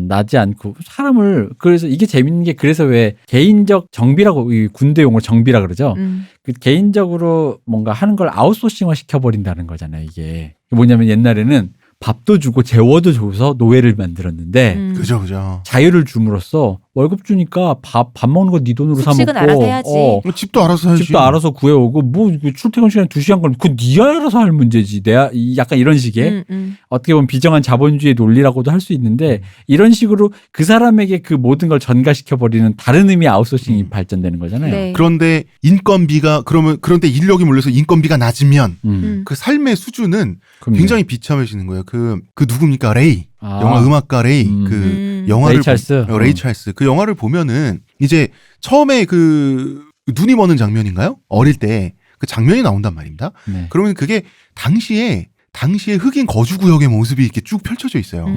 나지 않고 사람을 그래서 이게 재밌는 게 그래서 왜 개인적 정비라고 이 군대 용어로 정비라 그러죠. 그 개인적으로 뭔가 하는 걸 아웃소싱화 시켜버린다는 거잖아요. 이게 뭐냐면 옛날에는 밥도 주고 재워도 줘서 노예를 만들었는데 그죠. 자유를 줌으로써 월급 주니까 밥 먹는 거 네 돈으로 사 먹고 숙식은 알아서 해야지. 집도 알아서 해야지. 집도 알아서 구해오고 뭐 출퇴근 시간 2시간 걸리면 그거 네 알아서 할 문제지. 내가 약간 이런 식의 어떻게 보면 비정한 자본주의 논리라고도 할 수 있는데 이런 식으로 그 사람에게 그 모든 걸 전가시켜버리는 다른 의미의 아웃소싱이 발전되는 거잖아요. 네. 그런데 인건비가 그런데 인력이 몰려서 인건비가 낮으면 그 삶의 수준은 그럼요. 굉장히 비참해지는 거예요. 그 누굽니까? 레이. 영화 음악가 레이. 그 영화를 레이 찰스. 그 영화를 보면은 이제 처음에 그 눈이 머는 장면인가요? 어릴 때 그 장면이 나온단 말입니다. 네. 그러면 그게 당시에 당시의 흑인 거주구역의 모습이 이렇게 쭉 펼쳐져 있어요.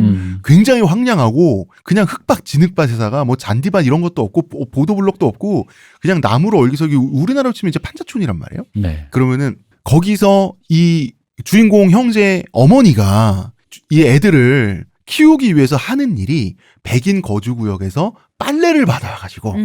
굉장히 황량하고 그냥 흙밭 진흙밭에다가 뭐 잔디밭 이런 것도 없고 보도블록도 없고 그냥 나무로 얼기설기 우리나라로 치면 이제 판자촌이란 말이에요. 네. 그러면은 거기서 이 주인공 형제 어머니가 이 애들을 키우기 위해서 하는 일이 백인 거주구역에서 빨래를 받아가지고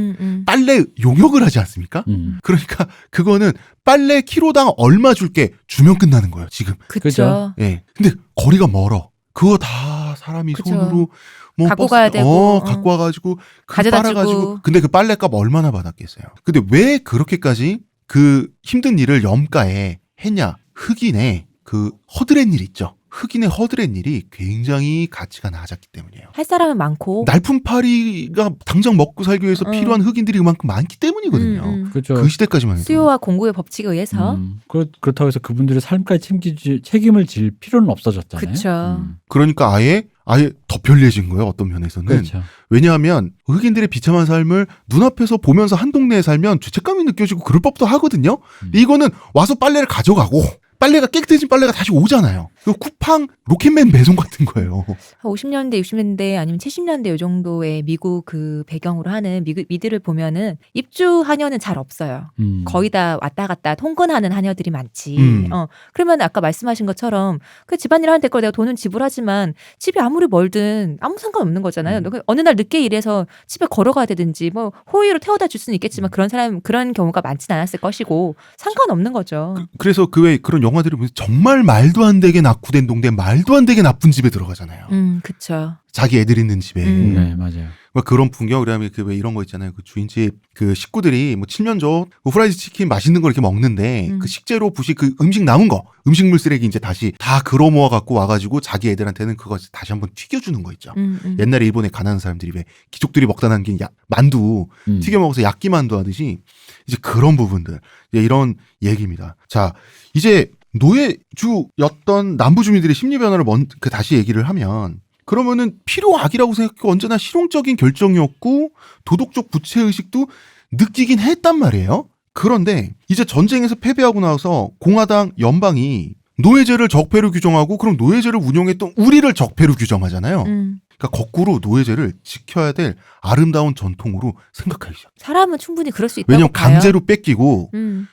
빨래 용역을 하지 않습니까? 그러니까 그거는 빨래 키로당 얼마 줄게 주면 끝나는 거예요. 지금. 그죠. 예. 근데 거리가 멀어. 그거 다 사람이 그죠. 손으로 뭐 갖고 가야 되고, 갖고 와가지고 가져다 빨아가지고. 주고. 근데 그 빨래값 얼마나 받았겠어요. 근데 왜 그렇게까지 그 힘든 일을 염가에 했냐? 흑인의 그 허드렛 일 있죠. 흑인의 허드렛 일이 굉장히 가치가 낮았기 때문이에요. 할 사람은 많고. 날품팔이가 당장 먹고 살기 위해서 필요한 흑인들이 그만큼 많기 때문이거든요. 그렇죠. 그 시대까지만 해도. 수요와 공급의 법칙에 의해서. 그렇다고 해서 그분들의 삶까지 책임을 질 필요는 없어졌잖아요. 그쵸. 그러니까 아예 더 편리해진 거예요. 어떤 면에서는. 그렇죠. 왜냐하면 흑인들의 비참한 삶을 눈앞에서 보면서 한 동네에 살면 죄책감이 느껴지고 그럴 법도 하거든요. 근데 이거는 와서 빨래를 가져가고 빨래가 깨끗해진 빨래가 다시 오잖아요. 그 쿠팡 로켓맨 배송 같은 거예요. 50년대, 60년대 아니면 70년대 이 정도의 미국 그 배경으로 하는 미드를 보면은 입주 하녀는 잘 없어요. 거의 다 왔다 갔다 통근하는 하녀들이 많지. 그러면 아까 말씀하신 것처럼 그 집안일 하는 데거 내가 돈은 지불하지만 집이 아무리 멀든 아무 상관없는 거잖아요. 어느 날 늦게 일해서 집에 걸어가야 되든지 뭐 호의로 태워다 줄 수는 있겠지만 그런 경우가 많진 않았을 것이고 상관없는 거죠. 그래서 그 외에 그런 영화들을 보면 정말 말도 안 되게 낙후된 동네, 말도 안 되게 나쁜 집에 들어가잖아요. 그쵸. 자기 애들 있는 집에. 네, 맞아요. 그런 풍경, 그다음에 그 왜 이런 거 있잖아요. 그 주인집 그 식구들이 뭐 7년조 후라이드 치킨 맛있는 걸 이렇게 먹는데 그 식재료 부식 그 음식 남은 거, 음식물 쓰레기 이제 다시 다 걸어 모아 갖고 와가지고 자기 애들한테는 그거 다시 한번 튀겨주는 거 있죠. 옛날에 일본에 가난한 사람들이 왜 귀족들이 먹다 남긴 만두 튀겨 먹어서 야끼 만두 하듯이 이제 그런 부분들 이런 얘기입니다. 자, 이제 노예주였던 남부 주민들의 심리 변화를 다시 얘기를 하면. 그러면은 필요악이라고 생각하고 언제나 실용적인 결정이었고 도덕적 부채의식도 느끼긴 했단 말이에요. 그런데 이제 전쟁에서 패배하고 나서 공화당 연방이 노예제를 적폐로 규정하고 그럼 노예제를 운영했던 우리를 적폐로 규정하잖아요. 그러니까 거꾸로 노예제를 지켜야 될 아름다운 전통으로 생각하기 시작. 사람은 충분히 그럴 수 있다고 왜냐면 봐요. 강제로 뺏기고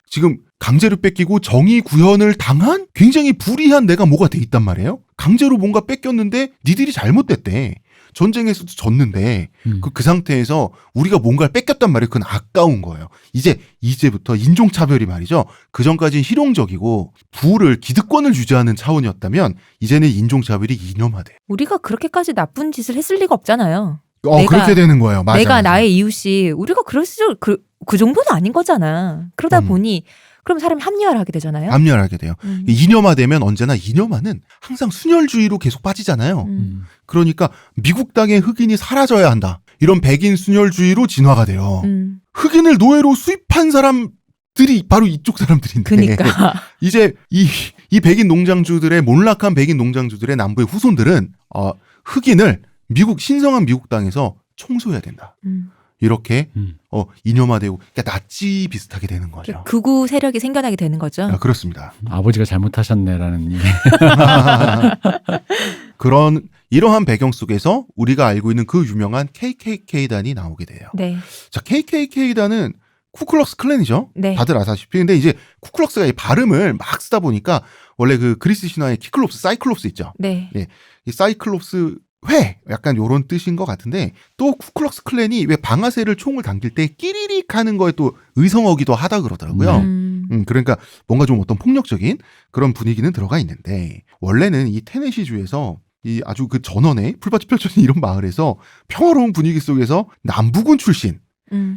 지금 강제로 뺏기고 정의 구현을 당한 굉장히 불의한 내가 뭐가 돼 있단 말이에요. 강제로 뭔가 뺏겼는데 니들이 잘못됐대. 전쟁에서도 졌는데 그 상태에서 우리가 뭔가를 뺏겼단 말이에요. 그건 아까운 거예요. 이제부터 인종차별이 말이죠. 그 전까지는 실용적이고 부를 기득권을 유지하는 차원이었다면 이제는 인종차별이 이념화돼요. 우리가 그렇게까지 나쁜 짓을 했을 리가 없잖아요. 그렇게 되는 거예요. 맞아, 내가 맞아. 나의 나의 이웃이 우리가 그럴 수 그 정도는 아닌 거잖아. 그러다 보니 그럼 사람이 합리화를 하게 되잖아요. 합리화를 하게 돼요. 이념화되면 언제나 이념화는 항상 순혈주의로 계속 빠지잖아요. 그러니까 미국 땅의 흑인이 사라져야 한다. 이런 백인 순혈주의로 진화가 돼요. 흑인을 노예로 수입한 사람들이 바로 이쪽 사람들인데. 그러니까 이제 이 백인 농장주들의 몰락한 백인 농장주들의 남부의 후손들은 흑인을 신성한 미국 땅에서 청소해야 된다. 이렇게 이념화되고 그러니까 나치 비슷하게 되는 거죠. 극우 세력이 생겨나게 되는 거죠. 그렇습니다. 아버지가 잘못하셨네라는 얘기. 이러한 배경 속에서 우리가 알고 있는 그 유명한 KKK단이 나오게 돼요. 네. 자, KKK단은 쿠클럭스 클랜이죠. 네. 다들 아시다시피. 근데 이제 쿠클럭스가 이 발음을 막 쓰다 보니까 원래 그 그리스 신화의 키클롭스, 사이클롭스 있죠. 네. 이 사이클롭스 회 약간 요런 뜻인 것 같은데 또 쿠클럭스 클랜이 왜 방아쇠를 총을 당길 때 끼리릭 하는 거에 또 의성어기도 하다 그러더라고요. 그러니까 뭔가 좀 어떤 폭력적인 그런 분위기는 들어가 있는데 원래는 이 테네시주에서 이 아주 그 전원에 풀밭이 펼쳐진 이런 마을에서 평화로운 분위기 속에서 남부군 출신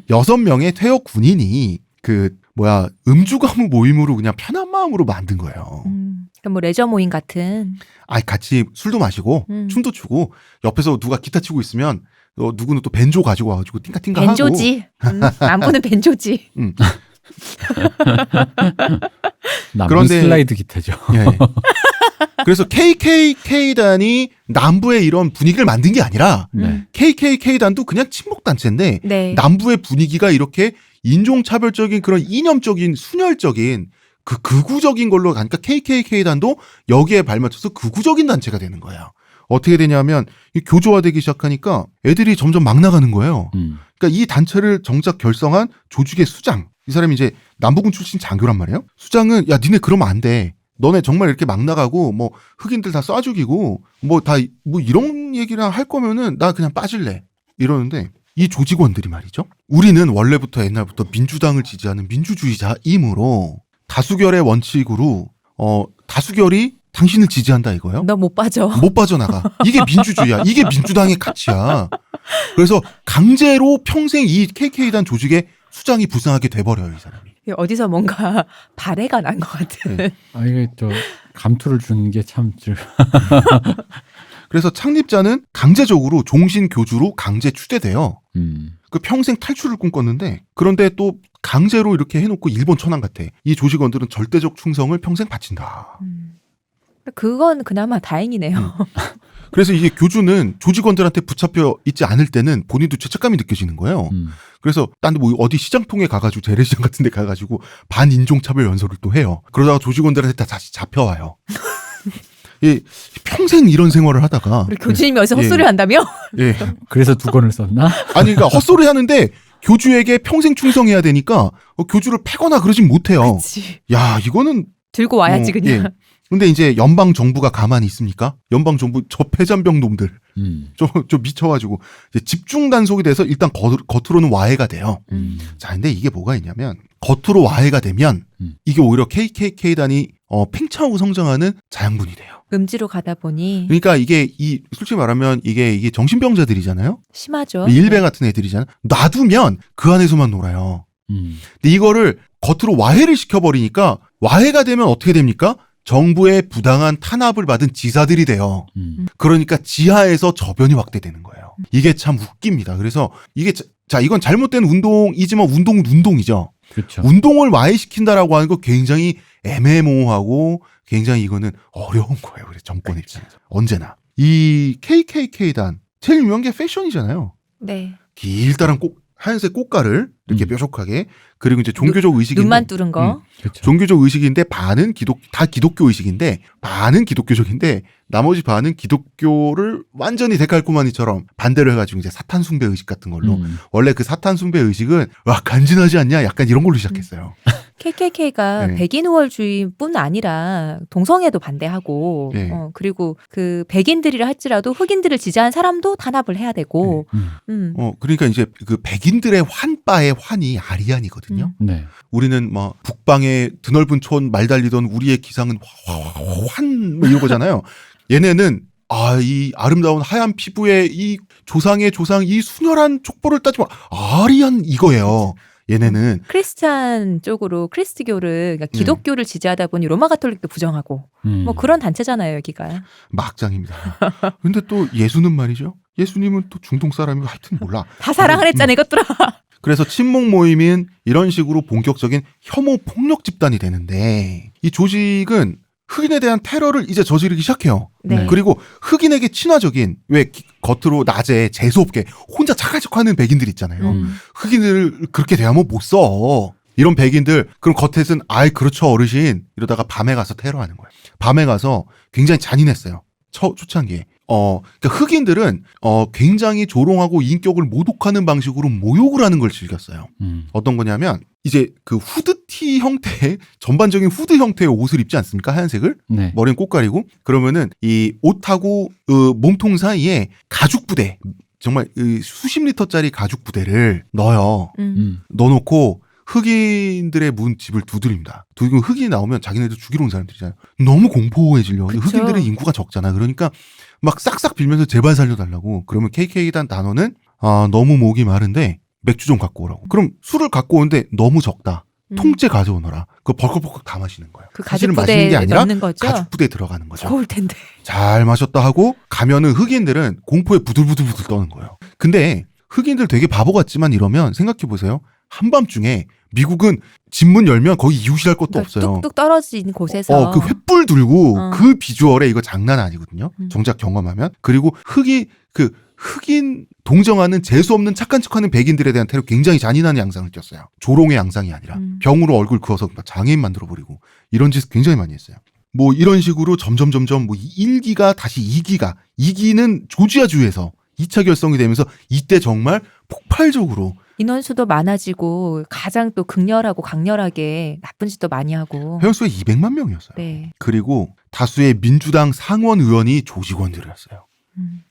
6명의 퇴역 군인이 음주가무 모임으로 그냥 편한 마음으로 만든 거예요. 그러니까 뭐 레저 모임 같은. 같이 술도 마시고 춤도 추고 옆에서 누가 기타 치고 있으면 누구는 또 벤조 가지고 와가지고 띵까띵까 하고. 벤조지. 남부는 벤조지. 남부 슬라이드 기타죠. 예. 그래서 KKK단이 남부의 이런 분위기를 만든 게 아니라 KKK단도 그냥 친목단체인데 네. 남부의 분위기가 이렇게 인종차별적인 그런 이념적인 순혈적인 그 극우적인 걸로 가니까 KKK단도 여기에 발맞춰서 극우적인 단체가 되는 거예요. 어떻게 되냐면 이 교조화되기 시작하니까 애들이 점점 막 나가는 거예요. 그러니까 이 단체를 정작 결성한 조직의 수장, 이 사람이 이제 남부군 출신 장교란 말이에요. 수장은 야 니네 그러면 안 돼. 너네 정말 이렇게 막 나가고 뭐 흑인들 다 쏴 죽이고 뭐 다 뭐 이런 얘기를 할 거면은 나 그냥 빠질래 이러는데 이 조직원들이 말이죠. 우리는 원래부터 옛날부터 민주당을 지지하는 민주주의자이므로 다수결의 원칙으로 다수결이 당신을 지지한다 이거예요. 너 못 빠져. 못 빠져나가. 이게 민주주의야. 이게 민주당의 가치야. 그래서 강제로 평생 이 KK단 조직의 수장이 부상하게 돼버려요, 이 사람이. 어디서 뭔가 발해가 난 것 같은. 네. 아, 이게 또 감투를 주는 게 참. 그래서 창립자는 강제적으로 종신교주로 강제 추대돼요. 그 평생 탈출을 꿈꿨는데 그런데 또 강제로 이렇게 해놓고 일본 천황 같아. 이 조직원들은 절대적 충성을 평생 바친다. 그건 그나마 다행이네요. 그래서 이게 교주는 조직원들한테 붙잡혀 있지 않을 때는 본인도 죄책감이 느껴지는 거예요. 그래서 딴 뭐 어디 시장통에 가가지고 재래시장 같은 데 가가지고 반인종차별 연설을 또 해요. 그러다가 조직원들한테 다 다시 잡혀와요. 예, 평생 이런 생활을 하다가 우리 교주님이 어디서 예. 헛소리를 한다며? 예. 그래서 두 권을 썼나? 아니 그러니까 헛소리 하는데 교주에게 평생 충성해야 되니까 교주를 패거나 그러진 못해요. 그치. 야 이거는 들고 와야지 그냥. 예. 근데 이제 연방 정부가 가만히 있습니까? 연방 정부 저 폐잔병 놈들 좀 미쳐가지고 이제 집중 단속이 돼서 일단 겉으로는 와해가 돼요. 자, 근데 이게 뭐가 있냐면 겉으로 와해가 되면 이게 오히려 KKK단이 팽창하고 성장하는 자양분이 돼요. 음지로 가다 보니 그러니까 이게 솔직히 말하면 이게 정신병자들이잖아요. 심하죠. 일베 같은 애들이잖아요. 놔두면 그 안에서만 놀아요. 근데 이거를 겉으로 와해를 시켜버리니까 와해가 되면 어떻게 됩니까? 정부의 부당한 탄압을 받은 지사들이 돼요. 그러니까 지하에서 저변이 확대되는 거예요. 이게 참 웃깁니다. 그래서 이게 자 이건 잘못된 운동이지만 운동이죠. 그렇죠. 운동을 와해시킨다라고 하는 거 굉장히 애매모호하고 굉장히 이거는 어려운 거예요. 그래서 정권 입장에서 언제나 이 KKK단 제일 유명한 게 패션이잖아요. 네. 길다란 하얀색 꽃가를 이렇게 뾰족하게 그리고 이제 종교적 의식인데 눈만 뚫은 거. 그렇죠. 종교적 의식인데 반은 다 기독교 의식인데 반은 기독교적인데 나머지 반은 기독교를 완전히 데칼코마니처럼 반대로 해가지고 이제 사탄 숭배 의식 같은 걸로 원래 그 사탄 숭배 의식은 와 간지나지 않냐 약간 이런 걸로 시작했어요. KKK가 네. 백인 우월주의뿐 아니라 동성애도 반대하고 네. 그리고 그 백인들이라 할지라도 흑인들을 지지한 사람도 탄압을 해야 되고 그러니까 이제 그 백인들의 환바의 환이 아리안이거든요. 네. 우리는 뭐 북방의 드넓은 촌 말 달리던 우리의 기상은 환 뭐 이런 거잖아요. 얘네는 이 아름다운 하얀 피부에 이 조상의 조상 이 순혈한 족보를 따지면 아리안 이거예요. 얘네는 크리스찬 쪽으로 크리스트교를 그러니까 기독교를 지지하다 보니 로마 가톨릭도 부정하고 뭐 그런 단체잖아요 여기가. 막장입니다. 근데 또 예수는 말이죠. 예수님은 또 중동 사람이고 하여튼 몰라. 다 사랑을 했잖아 이것들아. 그래서 친목 모임인 이런 식으로 본격적인 혐오 폭력 집단이 되는데 이 조직은 흑인에 대한 테러를 이제 저지르기 시작해요. 네. 그리고 흑인에게 친화적인 왜 겉으로 낮에 재수없게 혼자 착하는 백인들 있잖아요. 흑인을 그렇게 대하면 못 써. 이런 백인들 그럼 겉에서는 아이 그렇죠 어르신 이러다가 밤에 가서 테러하는 거예요. 밤에 가서 굉장히 잔인했어요. 초창기에. 그러니까 흑인들은 굉장히 조롱하고 인격을 모독하는 방식으로 모욕을 하는 걸 즐겼어요. 어떤 거냐면 이제 그 후드티 형태의 전반적인 후드 형태의 옷을 입지 않습니까? 하얀색을 네. 머리는 꽃가리고 그러면은 이 옷하고 몸통 사이에 가죽 부대 정말 수십 리터짜리 가죽 부대를 넣어요. 넣어놓고 흑인들의 문 집을 두드립니다. 두드리면 흑인이 나오면 자기네들 죽이러 온 사람들이잖아요. 너무 공포해지려. 그쵸. 흑인들은 인구가 적잖아. 그러니까 막 싹싹 빌면서 제발 살려달라고. 그러면 KK단 단어는 너무 목이 마른데 맥주 좀 갖고 오라고. 그럼 술을 갖고 오는데 너무 적다. 통째 가져오너라. 그거 벌컥벌컥 다 마시는 거예요. 그 사실은 가죽 마시는 게 부대에 아니라 넣는 거죠. 가죽 부대에 들어가는 거죠. 좋을 텐데. 잘 마셨다 하고 가면은 흑인들은 공포에 부들부들 떠는 거예요. 근데 흑인들 되게 바보 같지만 이러면 생각해 보세요. 한밤중에 미국은 집문 열면 거기 이웃이랄 것도 그러니까 없어요. 뚝뚝 떨어진 곳에서 그 횃불 들고 그 비주얼에 이거 장난 아니거든요. 정작 경험하면. 그리고 흑인 동정하는 재수 없는 착한 척하는 백인들에 대한 테러 굉장히 잔인한 양상을 띄었어요. 조롱의 양상이 아니라 병으로 얼굴 그어서 장애인 만들어버리고 이런 짓 굉장히 많이 했어요. 뭐 이런 식으로 점점 뭐 1기가 다시 2기가 2기는 조지아주에서 2차 결성이 되면서 이때 정말 폭발적으로 인원수도 많아지고 가장 또 극렬하고 강렬하게 나쁜 짓도 많이 하고. 회원수가 200만 명이었어요. 네. 그리고 다수의 민주당 상원 의원이 조직원들이었어요.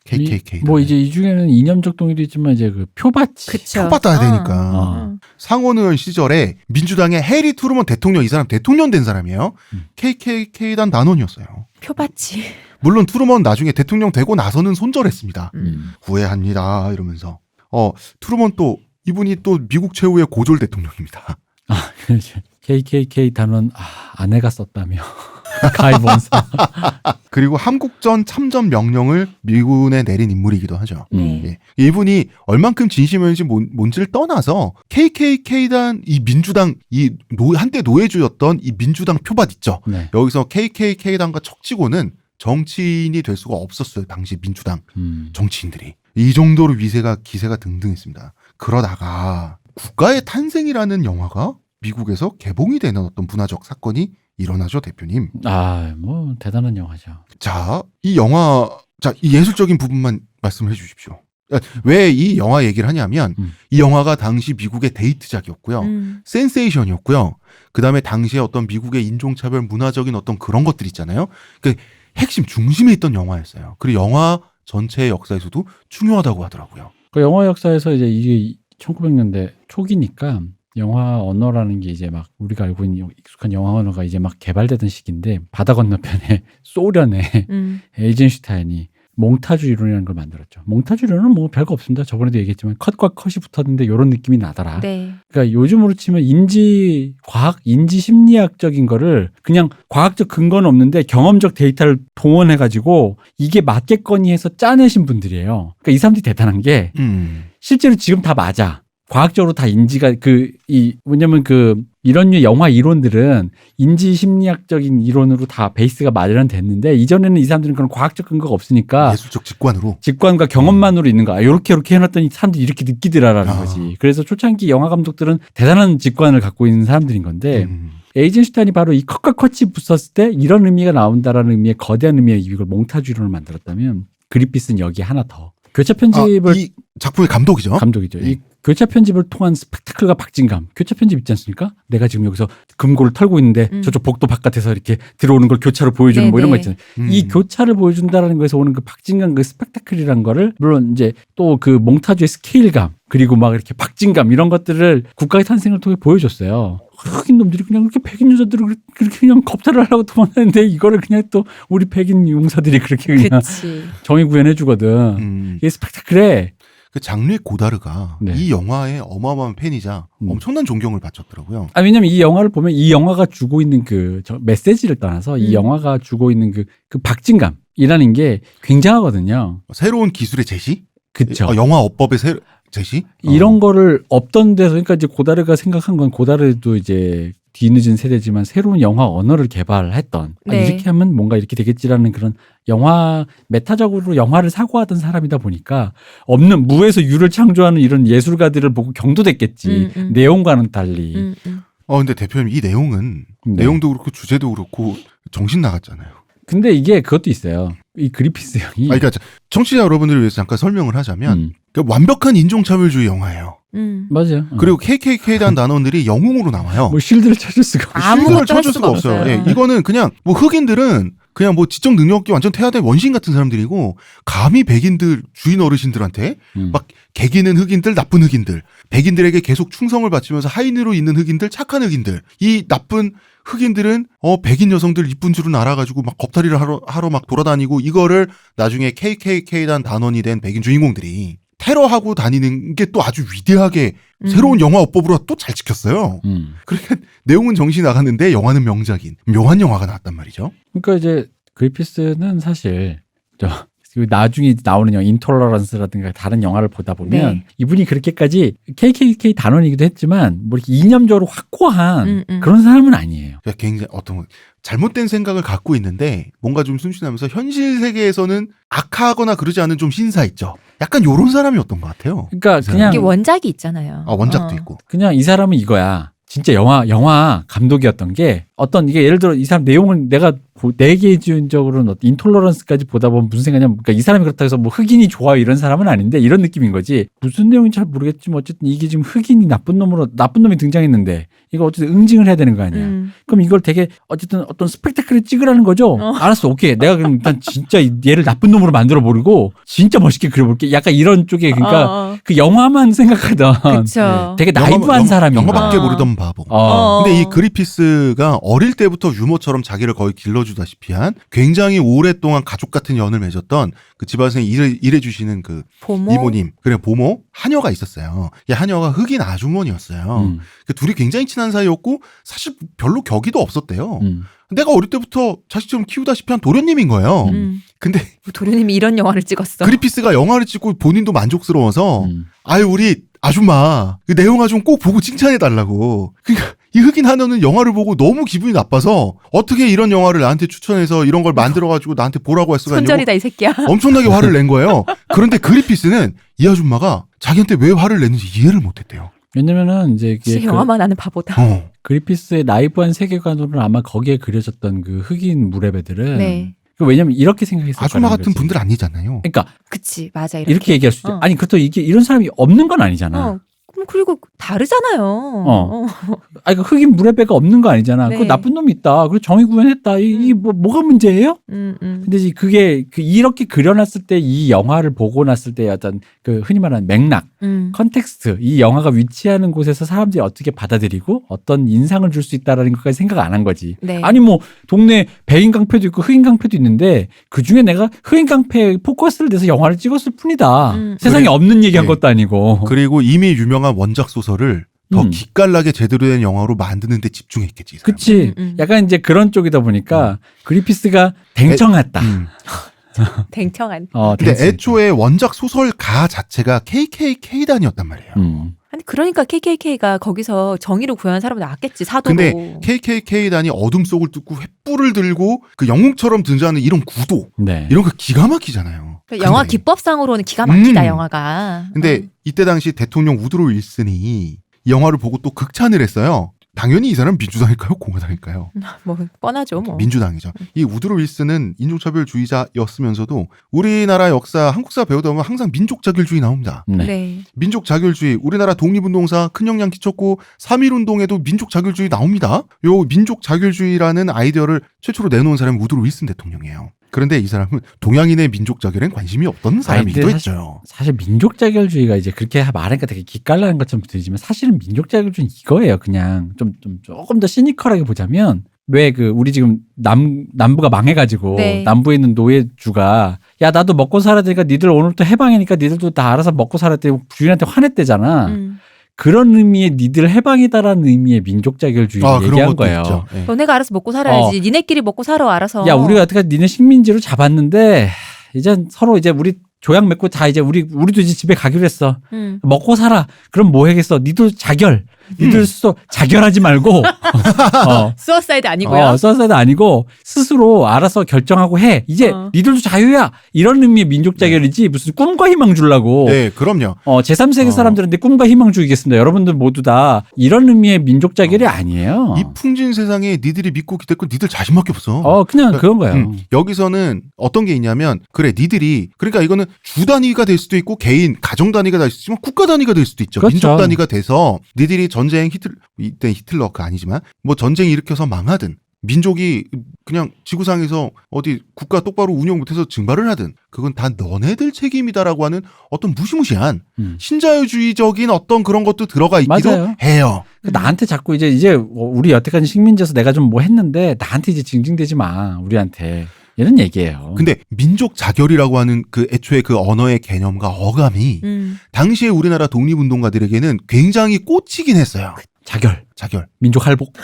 KKK. 뭐 이제 이 중에는 이념적 동의도 있지만 이제 그 표받지. 그쵸. 표받아야 되니까. 어. 상원 의원 시절에 민주당의 해리 트루먼 대통령, 이 사람 대통령 된 사람이에요. KKK단 난원이었어요. 표받지. 물론 트루먼 나중에 대통령 되고 나서는 손절했습니다. 음. 후회합니다 이러면서. 트루먼 또 이분이 또 미국 최후의 고졸 대통령입니다. KKK 단원 아내가 썼다며. 가입원사. 그리고 한국전 참전 명령을 미군에 내린 인물이기도 하죠. 네. 예. 이분이 얼만큼 진심이었는지 뭔지를 떠나서 KKK단 이 민주당 한때 노예주였던 이 민주당 표밭 있죠. 네. 여기서 KKK단과 척지고는 정치인이 될 수가 없었어요. 당시 민주당 정치인들이. 이 정도로 기세가 등등했습니다. 그러다가 국가의 탄생이라는 영화가 미국에서 개봉이 되는 어떤 문화적 사건이 일어나죠, 대표님. 뭐 대단한 영화죠. 자, 이 예술적인 부분만 말씀해 주십시오. 왜 이 영화 얘기를 하냐면 이 영화가 당시 미국의 데이트작이었고요. 센세이션이었고요. 그다음에 당시에 어떤 미국의 인종차별 문화적인 어떤 그런 것들 있잖아요. 그 핵심 중심에 있던 영화였어요. 그리고 영화 전체의 역사에서도 중요하다고 하더라고요. 그 영화 역사에서 이제 이게 1900년대 초기니까 영화 언어라는 게 이제 막 우리가 알고 있는 익숙한 영화 언어가 이제 막 개발되던 시기인데 바다 건너편에 소련의 에이젠슈타인이 몽타주 이론이라는 걸 만들었죠. 몽타주 이론은 뭐 별거 없습니다. 저번에도 얘기했지만 컷과 컷이 붙었는데 이런 느낌이 나더라. 네. 그러니까 요즘으로 치면 과학, 인지 심리학적인 거를 그냥 과학적 근거는 없는데 경험적 데이터를 동원해가지고 이게 맞겠거니 해서 짜내신 분들이에요. 그러니까 이 사람들이 대단한 게 실제로 지금 다 맞아. 과학적으로 다 인지가 뭐냐면 이런 류 영화 이론들은 인지 심리학적인 이론으로 다 베이스가 마련됐는데 이전에는 이 사람들은 그런 과학적 근거가 없으니까 예술적 직관으로 직관과 경험만으로 있는 거야. 이렇게 해놨더니 사람들이 이렇게 느끼더라라는 거지. 그래서 초창기 영화 감독들은 대단한 직관을 갖고 있는 사람들인 건데 에이젠슈타인이 바로 이 컷과 컷이 붙었을 때 이런 의미가 나온다라는 의미의 거대한 의미의 이걸 몽타주 이론을 만들었다면 그리피스는 여기에 하나 더 교차 편집을 이 작품의 감독이죠. 네. 이 교차 편집을 통한 스펙타클과 박진감. 교차 편집 있지 않습니까? 내가 지금 여기서 금고를 털고 있는데 저쪽 복도 바깥에서 이렇게 들어오는 걸 교차로 보여주는 뭐 이런 거 있잖아요. 이 교차를 보여준다라는 거에서 오는 그 박진감, 그 스펙타클이란 거를 물론 이제 또 그 몽타주의 스케일감 그리고 막 이렇게 박진감 이런 것들을 국가의 탄생을 통해 보여줬어요. 흑인 놈들이 그냥 그렇게 백인 여자들을 그렇게 그냥 겁탈을 하려고 도망가는데 이거를 그냥 또 우리 백인 용사들이 그렇게 그냥 정의 구현해 주거든. 이게 스펙타클해. 그 장르의 고다르가 네. 이 영화의 어마어마한 팬이자 엄청난 존경을 바쳤더라고요. 왜냐면 이 영화를 보면 이 영화가 주고 있는 메시지를 떠나서 이 영화가 주고 있는 그 박진감이라는 게 굉장하거든요. 새로운 기술의 제시? 그쵸. 영화 어법의 제시? 이런 거를 없던 데서 그러니까 이제 고다르가 생각한 건 고다르도 이제 뒤늦은 세대지만 새로운 영화 언어를 개발했던 네. 이렇게 하면 뭔가 이렇게 되겠지라는 그런 영화 메타적으로 영화를 사고하던 사람이다 보니까 없는 무에서 유를 창조하는 이런 예술가들을 보고 경도됐겠지. 내용과는 달리. 근데 대표님 이 내용은 내용도 그렇고 주제도 그렇고 정신 나갔잖아요. 근데 이게 그것도 있어요. 이 그리피스 형이. 그러니까 청취자 여러분들을 위해서 잠깐 설명을 하자면 그러니까 완벽한 인종차별주의 영화예요. 맞아요. 그리고 KKK단 단원들이 영웅으로 나와요. 뭐 실드를 찾을 수가 없어. 아무것도 찾을 수가 없어요. 예, 이거는 그냥 뭐 흑인들은 그냥 뭐 지적 능력이 완전 태아된 원시인 같은 사람들이고 감히 백인들 주인 어르신들한테 막 개기는 흑인들 나쁜 흑인들 백인들에게 계속 충성을 바치면서 하인으로 있는 흑인들 착한 흑인들 이 나쁜 흑인들은 백인 여성들 이쁜 줄은 알아가지고 막 겁탈이를 하러 막 돌아다니고 이거를 나중에 KKK단 단원이 된 백인 주인공들이 테러하고 다니는 게 또 아주 위대하게 새로운 영화 어법으로 또 잘 지켰어요. 그러니까 내용은 정신이 나갔는데 영화는 명작인 묘한 영화가 나왔단 말이죠. 그러니까 이제 그리피스는 사실 나중에 나오는 영화 인톨러런스라든가 다른 영화를 보다 보면 이분이 그렇게까지 KKK 단원이기도 했지만 뭐 이렇게 이념적으로 확고한 그런 사람은 아니에요. 그러니까 굉장히 어떤 잘못된 생각을 갖고 있는데 뭔가 좀 순진하면서 현실 세계에서는 악하거나 그러지 않은 좀 신사 있죠. 약간 요런 사람이었던 것 같아요. 그러니까 그 그냥 이게 원작이 있잖아요. 원작도 있고. 그냥 이 사람은 이거야. 진짜 영화 감독이었던 게 어떤 이게 예를 들어 이 사람 내용을 내가 내계주의적으로는 인톨러런스까지 보다 보면 무슨 생각이냐면 그러니까 이 사람이 그렇다고 해서 뭐 흑인이 좋아요 이런 사람은 아닌데 이런 느낌인 거지. 무슨 내용인지 잘 모르겠지만 어쨌든 이게 지금 흑인이 나쁜 놈이 등장했는데 이거 어쨌든 응징을 해야 되는 거 아니야. 그럼 이걸 되게 어쨌든 어떤 스펙타클을 찍으라는 거죠. 알았어, 오케이. 내가 그럼 일단 진짜 얘를 나쁜 놈으로 만들어 버리고 진짜 멋있게 그려볼게. 약간 이런 쪽에 그러니까 그 영화만 생각하던 그쵸. 되게 나이브한 사람이 영화밖에 모르던 바보. 근데 이 그리피스가 어릴 때부터 유머처럼 자기를 거의 길러주다시피 한 굉장히 오랫동안 가족 같은 연을 맺었던 그 집안에서 일해주시는 그 보모? 이모님, 그래 보모 하녀가 있었어요. 이 하녀가 흑인 아주머니였어요. 그 둘이 굉장히 친한 사이였고 사실 별로 격의도 없었대요. 내가 어릴 때부터 자식처럼 키우다시피 한 도련님인 거예요. 근데 도련님이 이런 영화를 찍었어. 그리피스가 영화를 찍고 본인도 만족스러워서 아유 우리 아줌마 그 내 영화 좀 꼭 보고 칭찬해달라고. 그러니까 이 흑인 하녀는 영화를 보고 너무 기분이 나빠서 어떻게 이런 영화를 나한테 추천해서 이런 걸 만들어가지고 나한테 보라고 할 수가 있냐고 손절이다 이 새끼야. 엄청나게 화를 낸 거예요. 그런데 그리피스는 이 아줌마가 자기한테 왜 화를 냈는지 이해를 못했대요. 왜냐면은 이제 진짜 영화만 하는 바보다. 그리피스의 나이브한 세계관으로는 아마 거기에 그려졌던 그 흑인 무레배들은 네. 왜냐면 이렇게 생각했을 아줌마 거라는 같은 거지. 분들 아니잖아요. 그러니까 그치 맞아 이렇게 얘기할 수 있죠. 아니 그렇다고 이게 이런 사람이 없는 건 아니잖아. 그리고 다르잖아요. 아니 그 흑인 무레배가 없는 거 아니잖아. 네. 그 나쁜 놈이 있다. 그리고 정의 구현했다. 이게 뭐가 문제예요? 근데 이제 그게 이렇게 그려놨을 때 이 영화를 보고 났을 때 어떤 그 흔히 말하는 맥락, 컨텍스트, 이 영화가 위치하는 곳에서 사람들이 어떻게 받아들이고 어떤 인상을 줄 수 있다라는 것까지 생각 안 한 거지. 네. 아니 뭐 동네 백인 깡패도 있고 흑인 깡패도 있는데 그 중에 내가 흑인 깡패 포커스를 내서 영화를 찍었을 뿐이다. 세상에 없는 얘기한 것도 아니고. 그리고 이미 유명한 원작 소설을 더 기깔나게 제대로 된 영화로 만드는 데 집중했겠지. 이 사람은. 그치. 약간 이제 그런 쪽이다 보니까 그리피스가 댕청했다. 댕청한. 근데 애초에 원작 소설가 자체가 KKK단이었단 말이에요. 아니 그러니까 KKK가 거기서 정의를 구현한 사람은 나왔겠지 사도로. 근데 KKK단이 어둠 속을 뚫고 횃불을 들고 그 영웅처럼 등장하는 이런 구도 네. 이런 거 기가 막히잖아요. 그러니까 영화 근데- 기법상으로는 기가 막히다 영화가. 근데 이때 당시 대통령 우드로 윌슨이 이 영화를 보고 또 극찬을 했어요. 당연히 이 사람은 민주당일까요? 공화당일까요? 뭐 뻔하죠 뭐. 민주당이죠. 이 우드로 윌슨은 인종차별주의자였으면서도 우리나라 역사, 한국사 배우다 보면 항상 민족자결주의 나옵니다. 네. 네. 민족자결주의, 우리나라 독립운동사 큰 영향 끼쳤고 3.1운동에도 민족자결주의 나옵니다. 요 민족자결주의라는 아이디어를 최초로 내놓은 사람이 우드로 윌슨 대통령이에요. 그런데 이 사람은 동양인의 민족자결엔 관심이 없던 사람이기도 했죠. 사실 민족자결주의가 이제 그렇게 말하니까 되게 기깔나는 것처럼 들리지만 사실은 민족자결주의는 이거예요. 그냥 조금 더 시니컬하게 보자면 왜 그 우리 지금 남부가 망해가지고 네. 남부에 있는 노예주가 야 나도 먹고 살아야 되니까 니들 오늘부터 해방이니까 니들도 다 알아서 먹고 살아야 돼 주인한테 화냈대잖아. 그런 의미의 니들 해방이다라는 의미의 민족자결주의를 얘기한 거예요. 네. 너네가 알아서 먹고 살아야지. 니네끼리 먹고 살아 알아서. 야 우리가 여태까지 니네 식민지로 잡았는데 이제 서로 이제 우리 조약 맺고 다 이제 우리도 이제 집에 가기로 했어. 먹고 살아. 그럼 뭐 해겠어? 니도 자결. 니들 스스로 자결하지 말고 수어사이드 아니고요. 수어사이드 아니고 스스로 알아서 결정하고 해. 이제 니들도 자유야. 이런 의미의 민족 자결이지 무슨 꿈과 희망 주려고. 네, 그럼요. 제3세계 사람들한테 꿈과 희망 주겠습니다. 여러분들 모두 다 이런 의미의 민족 자결이 아니에요. 이 풍진 세상에 니들이 믿고 기댔고 니들 자신밖에 없어. 그냥 그런 거예요. 여기서는 어떤 게 있냐면 그래 니들이 그러니까 이거는 주 단위가 될 수도 있고 개인 가정 단위가 될 수도 있지만 국가 단위가 될 수도 있죠. 그렇죠. 민족 단위가 돼서 니들이 전쟁 이때 히틀러가 아니지만 뭐 전쟁 일으켜서 망하든 민족이 그냥 지구상에서 어디 국가 똑바로 운영 못해서 증발을 하든 그건 다 너네들 책임이다라고 하는 어떤 무시무시한 신자유주의적인 어떤 그런 것도 들어가 있기도 맞아요. 해요. 나한테 자꾸 이제 우리 여태까지 식민지에서 내가 좀 뭐 했는데 나한테 이제 징징대지 마. 우리한테. 이런 얘기예요. 근데 민족 자결이라고 하는 그 애초에 그 언어의 개념과 어감이 당시에 우리나라 독립운동가들에게는 굉장히 꽂히긴 했어요. 자결. 민족 할복.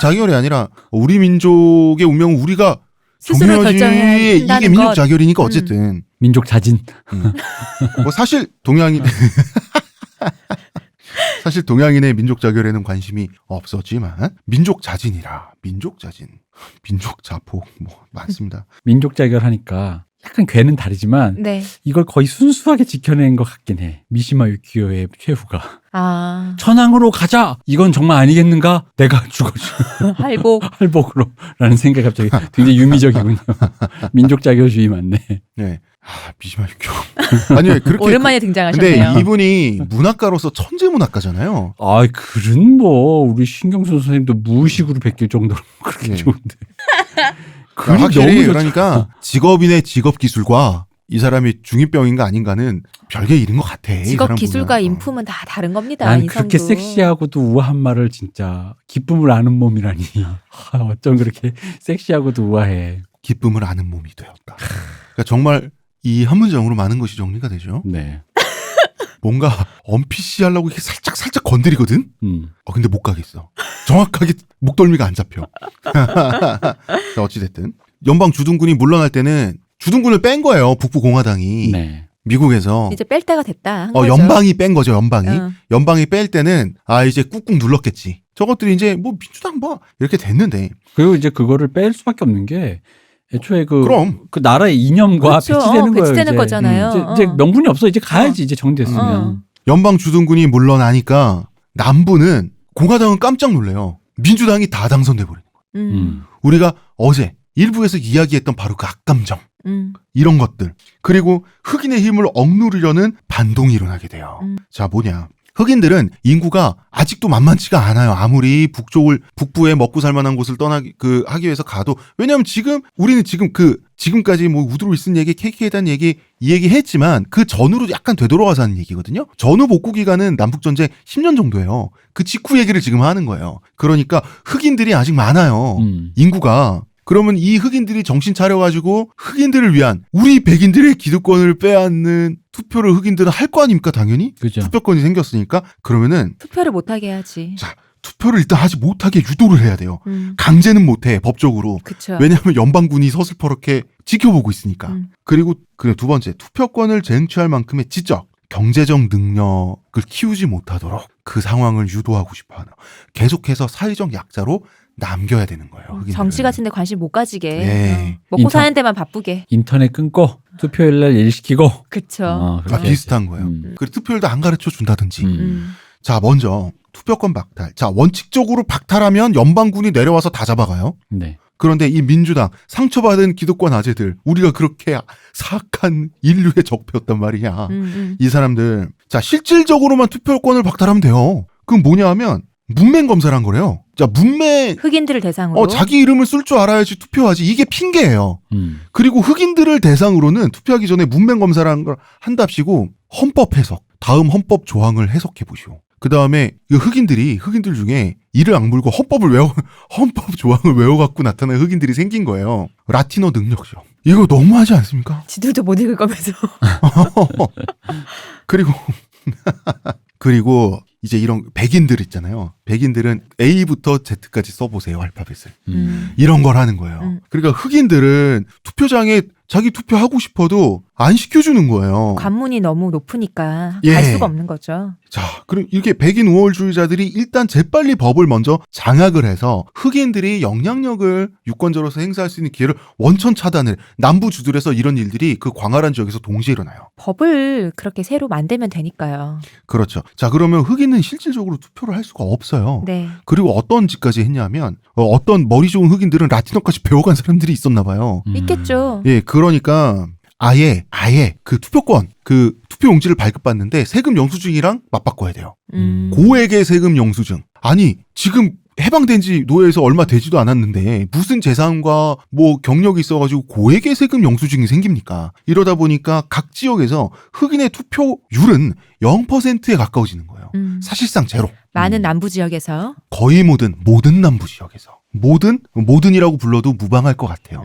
자결이 아니라 우리 민족의 운명은 우리가 스스로 정해야지. 결정해야 이게 한다는 민족 것. 자결이니까 어쨌든 민족 자진. 뭐 사실 사실 동양인의 민족 자결에는 관심이 없었지만 민족 자진, 민족 자폭 뭐 많습니다. 민족 자결하니까 약간 괴는 다르지만 네. 이걸 거의 순수하게 지켜낸 것 같긴 해. 미시마 유키오의 최후가. 아, 천황으로 가자! 이건 정말 아니겠는가? 내가 죽어줘. 할복. 할복으로. 라는 생각이 갑자기 굉장히 유미적이군요. 민족 자결주의 맞네. 네. 미시마 유키오. 아니요, 그렇게. 오랜만에 등장하셨네요. 근데 이분이 문학가로서 천재 문학가잖아요. 아, 글은 뭐, 우리 신경수 선생님도 무의식으로 베낄 정도로 그렇게 예. 좋은데. 글이 확실히 너무 좋죠. 그러니까 직업인의 직업 기술과 이 사람이 중2병인가 아닌가는 별개 일인 것 같아. 이 직업 사람 기술과 보면. 인품은 다 다른 겁니다. 난 인성도. 그렇게 섹시하고도 우아한 말을 진짜 기쁨을 아는 몸이라니. 어쩜 그렇게 섹시하고도 우아해. 기쁨을 아는 몸이 되었다. 그러니까 정말 이 한 문장으로 많은 것이 정리가 되죠. 네. 뭔가 언피시 하려고 이렇게 살짝 건드리거든? 근데 못 가겠어. 정확하게 목덜미가 안 잡혀. 자, 어찌됐든. 연방 주둔군이 물러날 때는 주둔군을 뺀 거예요. 북부공화당이. 네. 미국에서. 이제 뺄 때가 됐다. 한 거죠. 연방이 뺀 거죠, 연방이. 어. 연방이 뺄 때는, 이제 꾹꾹 눌렀겠지. 저것들이 이제 뭐 민주당 뭐, 이렇게 됐는데. 그리고 이제 그거를 뺄 수밖에 없는 게 애초에 그럼. 그 나라의 이념과 그렇죠. 배치되는 거예요. 배치되는 이제. 거잖아요. 이제 명분이 없어. 이제 가야지. 이제 정됐으면. 어. 연방 주둔군이 물러나니까 남부는 공화당은 깜짝 놀래요. 민주당이 다 당선돼 버린 거예요. 우리가 어제 일부에서 이야기했던 바로 그 악감정 이런 것들 그리고 흑인의 힘을 억누르려는 반동이 일어나게 돼요. 자, 뭐냐? 흑인들은 인구가 아직도 만만치가 않아요. 아무리 북부에 먹고 살만한 곳을 하기 위해서 가도. 왜냐하면 우리는 지금까지 뭐 우드로 윌슨 얘기, KK에 대한 얘기, 이 얘기 했지만 그 전후로 약간 되돌아가서 하는 얘기거든요. 전후 복구 기간은 남북전쟁 10년 정도예요. 그 직후 얘기를 지금 하는 거예요. 그러니까 흑인들이 아직 많아요. 인구가. 그러면 이 흑인들이 정신 차려가지고 흑인들을 위한 우리 백인들의 기득권을 빼앗는 투표를 흑인들은 할 거 아닙니까 당연히? 그죠. 투표권이 생겼으니까 그러면은 투표를 못하게 해야지. 자 투표를 일단 하지 못하게 유도를 해야 돼요. 강제는 못해 법적으로. 그쵸. 왜냐하면 연방군이 서슬퍼렇게 지켜보고 있으니까. 그리고 두 번째 투표권을 쟁취할 만큼의 지적 경제적 능력을 키우지 못하도록 그 상황을 유도하고 싶어하는 계속해서 사회적 약자로 남겨야 되는 거예요. 흑인들은. 정치 같은 데 관심 못 가지게. 네. 먹고 사는 데만 바쁘게. 인터넷 끊고 투표일 날 일시키고. 그쵸. 비슷한 거예요. 그리고 투표율도 안 가르쳐 준다든지. 자, 먼저 투표권 박탈. 자, 원칙적으로 박탈하면 연방군이 내려와서 다 잡아가요. 네. 그런데 이 민주당 상처받은 기득권 아재들 우리가 그렇게 사악한 인류의 적폐였단 말이야. 이 사람들 자 실질적으로만 투표권을 박탈하면 돼요. 그럼 뭐냐 하면 문맹 검사를 한 거래요. 자 문맹 흑인들을 대상으로. 자기 이름을 쓸 줄 알아야지 투표하지. 이게 핑계예요. 그리고 흑인들을 대상으로는 투표하기 전에 문맹 검사를 한답시고 헌법 해석 다음 헌법 조항을 해석해 보시오. 그 다음에 흑인들 중에 이를 악물고 헌법 조항을 외워갖고 나타난 흑인들이 생긴 거예요. 라틴어 능력이죠. 이거 너무하지 않습니까? 지들도 못 읽을 거면서. 그리고 이제 이런 백인들 있잖아요. 백인들은 A부터 Z까지 써보세요. 알파벳을. 이런 걸 하는 거예요. 그러니까 흑인들은 투표장에 자기 투표하고 싶어도 안 시켜주는 거예요. 관문이 너무 높으니까 예. 갈 수가 없는 거죠. 자, 그럼 이렇게 백인 우월주의자들이 일단 재빨리 법을 먼저 장악을 해서 흑인들이 영향력을 유권자로서 행사할 수 있는 기회를 원천 차단을 남부주들에서 이런 일들이 그 광활한 지역에서 동시에 일어나요. 법을 그렇게 새로 만들면 되니까요. 그렇죠. 자, 그러면 흑인은 실질적으로 투표를 할 수가 없어요. 네. 그리고 어떤 짓까지 했냐면 어떤 머리 좋은 흑인들은 라틴어까지 배워간 사람들이 있었나 봐요. 있겠죠. 예, 그러니까 아예 그 투표권, 그 투표용지를 발급받는데 세금 영수증이랑 맞바꿔야 돼요. 고액의 세금 영수증. 아니, 지금 해방된 지 노예에서 얼마 되지도 않았는데 무슨 재산과 뭐 경력이 있어가지고 고액의 세금 영수증이 생깁니까? 이러다 보니까 각 지역에서 흑인의 투표율은 0%에 가까워지는 거예요. 사실상 제로. 많은 남부 지역에서. 거의 모든 남부 지역에서. 모든이라고 불러도 무방할 것 같아요.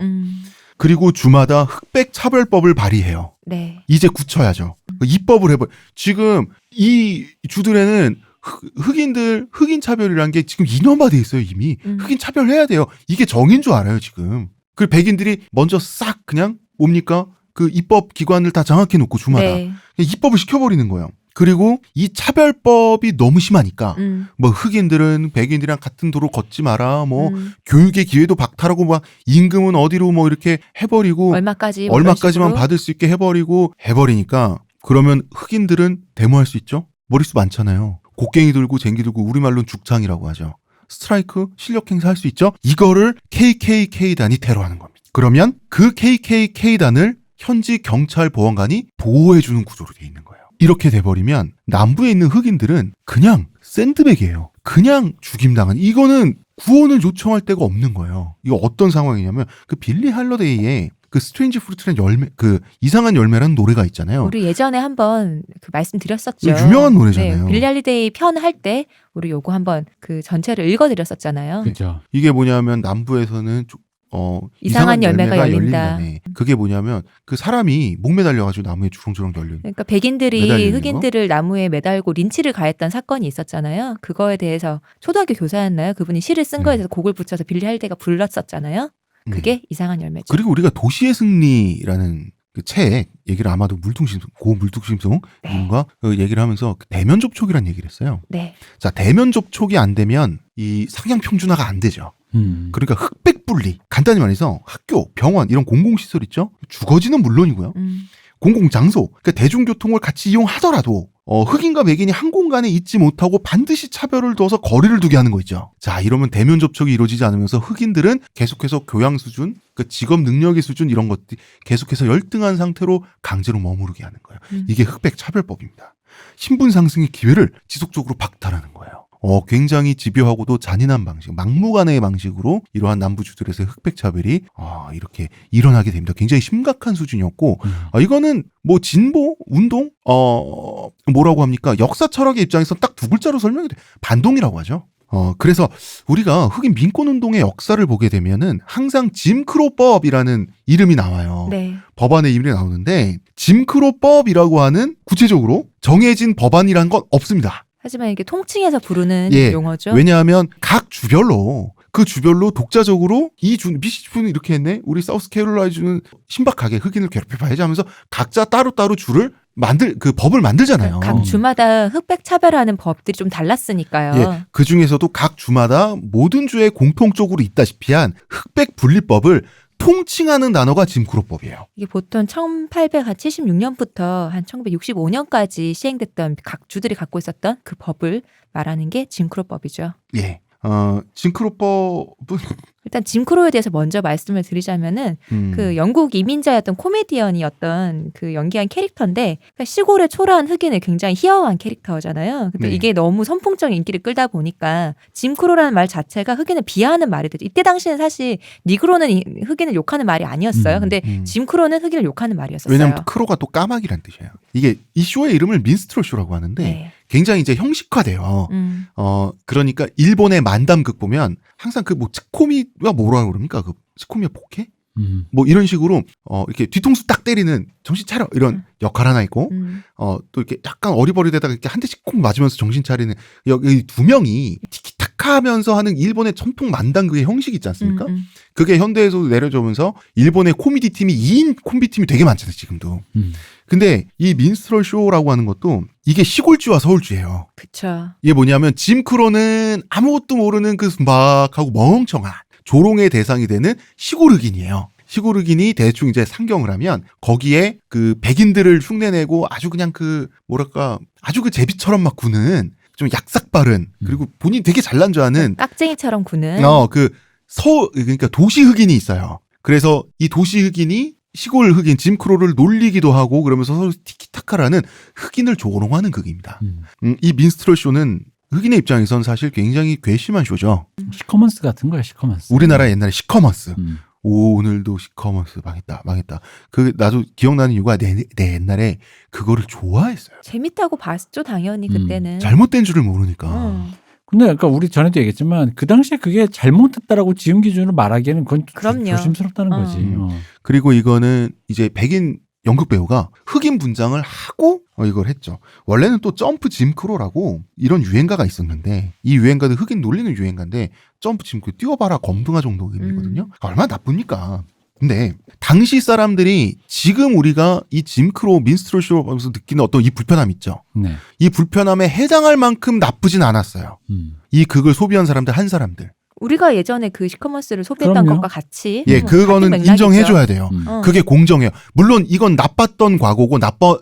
그리고 주마다 흑백 차별법을 발의해요. 네. 이제 굳혀야죠. 입법을 해버려. 지금 이 주들에는 흑인 차별이란 게 지금 인원화돼 있어요, 이미. 흑인 차별해야 돼요. 이게 정인 줄 알아요, 지금. 그 백인들이 먼저 싹 그냥 뭡니까? 그 입법 기관을 다 장악해 놓고 주마다. 네. 입법을 시켜버리는 거예요. 그리고 이 차별법이 너무 심하니까 음. 뭐 흑인들은 백인들이랑 같은 도로 걷지 마라, 뭐 교육의 기회도 박탈하고 막 임금은 어디로 뭐 이렇게 해버리고 얼마까지 뭐 얼마까지만 이런 식으로. 받을 수 있게 해버리니까 그러면 흑인들은 데모할 수 있죠? 머릿수 많잖아요. 곡괭이 들고 쟁기 들고 우리말로는 죽창이라고 하죠. 스트라이크 실력 행사할 수 있죠? 이거를 KKK단이 테러하는 겁니다. 그러면 그 KKK단을 현지 경찰 보안관이 보호해주는 구조로 돼 있는 거예요. 이렇게 돼버리면 남부에 있는 흑인들은 그냥 샌드백이에요. 그냥 죽임당한. 이거는 구원을 요청할 데가 없는 거예요. 이거 어떤 상황이냐면 그 빌리 할러데이의 그 스트레인지 프루트라는 열매, 그 이상한 열매라는 노래가 있잖아요. 우리 예전에 한번 그 말씀드렸었죠. 유명한 노래잖아요. 네, 빌리 할리데이 편 할 때 우리 요거 한번 그 전체를 읽어드렸었잖아요. 그죠. 이게 뭐냐면 남부에서는 이상한 열매가 열린다. 열린다네. 그게 뭐냐면 그 사람이 목 매달려가지고 나무에 주렁주렁 열려. 그러니까 백인들이 매달리는 흑인들을 나무에 매달고 린치를 가했던 사건이 있었잖아요. 그거에 대해서 초등학교 교사였나요? 그분이 시를 쓴 거에 대해서 곡을 붙여서 빌리 할리데이가 불렀었잖아요. 그게 이상한 열매죠. 그리고 우리가 도시의 승리라는 그 책 얘기를 아마도 고 물뚝심송님과 얘기를 하면서 대면 접촉이라는 얘기를 했어요. 네. 자, 대면 접촉이 안 되면 이 상향 평준화가 안 되죠. 그러니까 흑백 분리. 간단히 말해서 학교, 병원 이런 공공시설 있죠. 주거지는 물론이고요. 공공장소, 그러니까 대중교통을 같이 이용하더라도 흑인과 백인이 한 공간에 있지 못하고 반드시 차별을 둬서 거리를 두게 하는 거 있죠. 자, 이러면 대면 접촉이 이루어지지 않으면서 흑인들은 계속해서 교양 수준, 그 직업 능력의 수준 이런 것들이 계속해서 열등한 상태로 강제로 머무르게 하는 거예요. 이게 흑백 차별법입니다. 신분 상승의 기회를 지속적으로 박탈하는 거예요. 굉장히 집요하고도 잔인한 방식, 막무가내의 방식으로 이러한 남부주들에서의 흑백 차별이 이렇게 일어나게 됩니다. 굉장히 심각한 수준이었고 이거는 뭐 진보 운동 뭐라고 합니까? 역사 철학의 입장에서 딱 두 글자로 설명이 돼. 반동이라고 하죠. 그래서 우리가 흑인 민권운동의 역사를 보게 되면은 항상 짐크로법이라는 이름이 나와요. 네. 법안의 이름이 나오는데 짐크로법이라고 하는 구체적으로 정해진 법안이란 건 없습니다. 하지만 이게 통칭해서 부르는 예, 용어죠. 왜냐하면 각 주별로 그 주별로 독자적으로 미시지프는 이렇게 했네. 우리 사우스캐롤라이주는 신박하게 흑인을 괴롭혀봐야지 하면서 각자 따로따로 주를 그 법을 만들잖아요. 각 주마다 흑백 차별하는 법들이 좀 달랐으니까요. 예, 그 중에서도 각 주마다 모든 주에 공통적으로 있다시피한 흑백 분리법을 통칭하는 단어가 짐크로법이에요. 이게 보통 1876년부터 한 1965년까지 시행됐던 각 주들이 갖고 있었던 그 법을 말하는 게 짐크로법이죠. 예. 짐크로법은 일단 짐크로에 대해서 먼저 말씀을 드리자면은 그 영국 이민자였던 코미디언이었던 그 연기한 캐릭터인데 그러니까 시골의 초라한 흑인의 굉장히 희화한 캐릭터잖아요. 근데 네. 이게 너무 선풍적인 인기를 끌다 보니까 짐크로라는 말 자체가 흑인을 비하하는 말이 되죠. 이때 당시에는 사실 니그로는 흑인을 욕하는 말이 아니었어요. 근데 짐크로는 흑인을 욕하는 말이었었어요. 왜냐하면 크로가 또 까마귀란 뜻이에요. 이게 이 쇼의 이름을 민스트럴 쇼라고 하는데 네. 굉장히 이제 형식화돼요. 그러니까 일본의 만담극 보면 항상 그 뭐 츠코미가 뭐라고 그럽니까? 그 츠코미가 복해? 뭐 이런 식으로 이렇게 뒤통수 딱 때리는 정신 차려 이런 역할 하나 있고 또 이렇게 약간 어리버리되다가 이렇게 한 대씩 콕 맞으면서 정신 차리는 여기 두 명이 티키타카하면서 하는 일본의 전통 만담극의 형식이 있지 않습니까? 그게 현대에서도 내려져오면서 일본의 코미디 팀이 2인 코미디 팀이 되게 많잖아요 지금도. 근데 이 민스트럴 쇼라고 하는 것도 이게 시골주와 서울주예요. 그쵸. 이게 뭐냐면 짐크로는 아무것도 모르는 그 순박하고 멍청한 조롱의 대상이 되는 시골 흑인이에요. 시골 흑인이 대충 이제 상경을 하면 거기에 그 백인들을 흉내내고 아주 그냥 그 뭐랄까 아주 그 제비처럼 막 구는 좀 약삭빠른 그리고 본인이 되게 잘난 줄 아는 깍쟁이처럼 구는 그러니까 도시 흑인이 있어요. 그래서 이 도시 흑인이 시골 흑인 짐크로를 놀리기도 하고 그러면서 서로 티키타카라는 흑인을 조롱하는 극입니다. 이 민스트럴 쇼는 흑인의 입장에선 사실 굉장히 괘씸한 쇼죠. 시커먼스 같은 거야, 시커먼스. 우리나라 옛날에 시커먼스. 오늘도 시커먼스 망했다. 나도 기억나는 이유가 내 옛날에 그거를 좋아했어요. 재밌다고 봤죠 당연히 그때는. 잘못된 줄을 모르니까. 근데 그러니까 우리 전에도 얘기했지만 그 당시에 그게 잘못했다라고 지금 기준으로 말하기에는 그건 그럼요. 조심스럽다는 거지. 그리고 이거는 이제 백인 연극 배우가 흑인 분장을 하고 이걸 했죠. 원래는 또 점프 짐크로라고 이런 유행가가 있었는데 이 유행가도 흑인 놀리는 유행가인데 점프 짐크로 뛰어봐라 검둥아 정도 의미거든요. 얼마나 나쁩니까? 근데 당시 사람들이 지금 우리가 이 짐크로 민스트럴 쇼 하면서 느끼는 어떤 이 불편함 있죠. 네. 이 불편함에 해당할 만큼 나쁘진 않았어요. 이 극을 소비한 사람들 한 사람들. 우리가 예전에 그 시커먼스를 소비했던 그럼요. 것과 같이 예, 같은 그거는 맥락이죠. 인정해줘야 돼요. 어. 그게 공정해요. 물론 이건 나빴던 과거고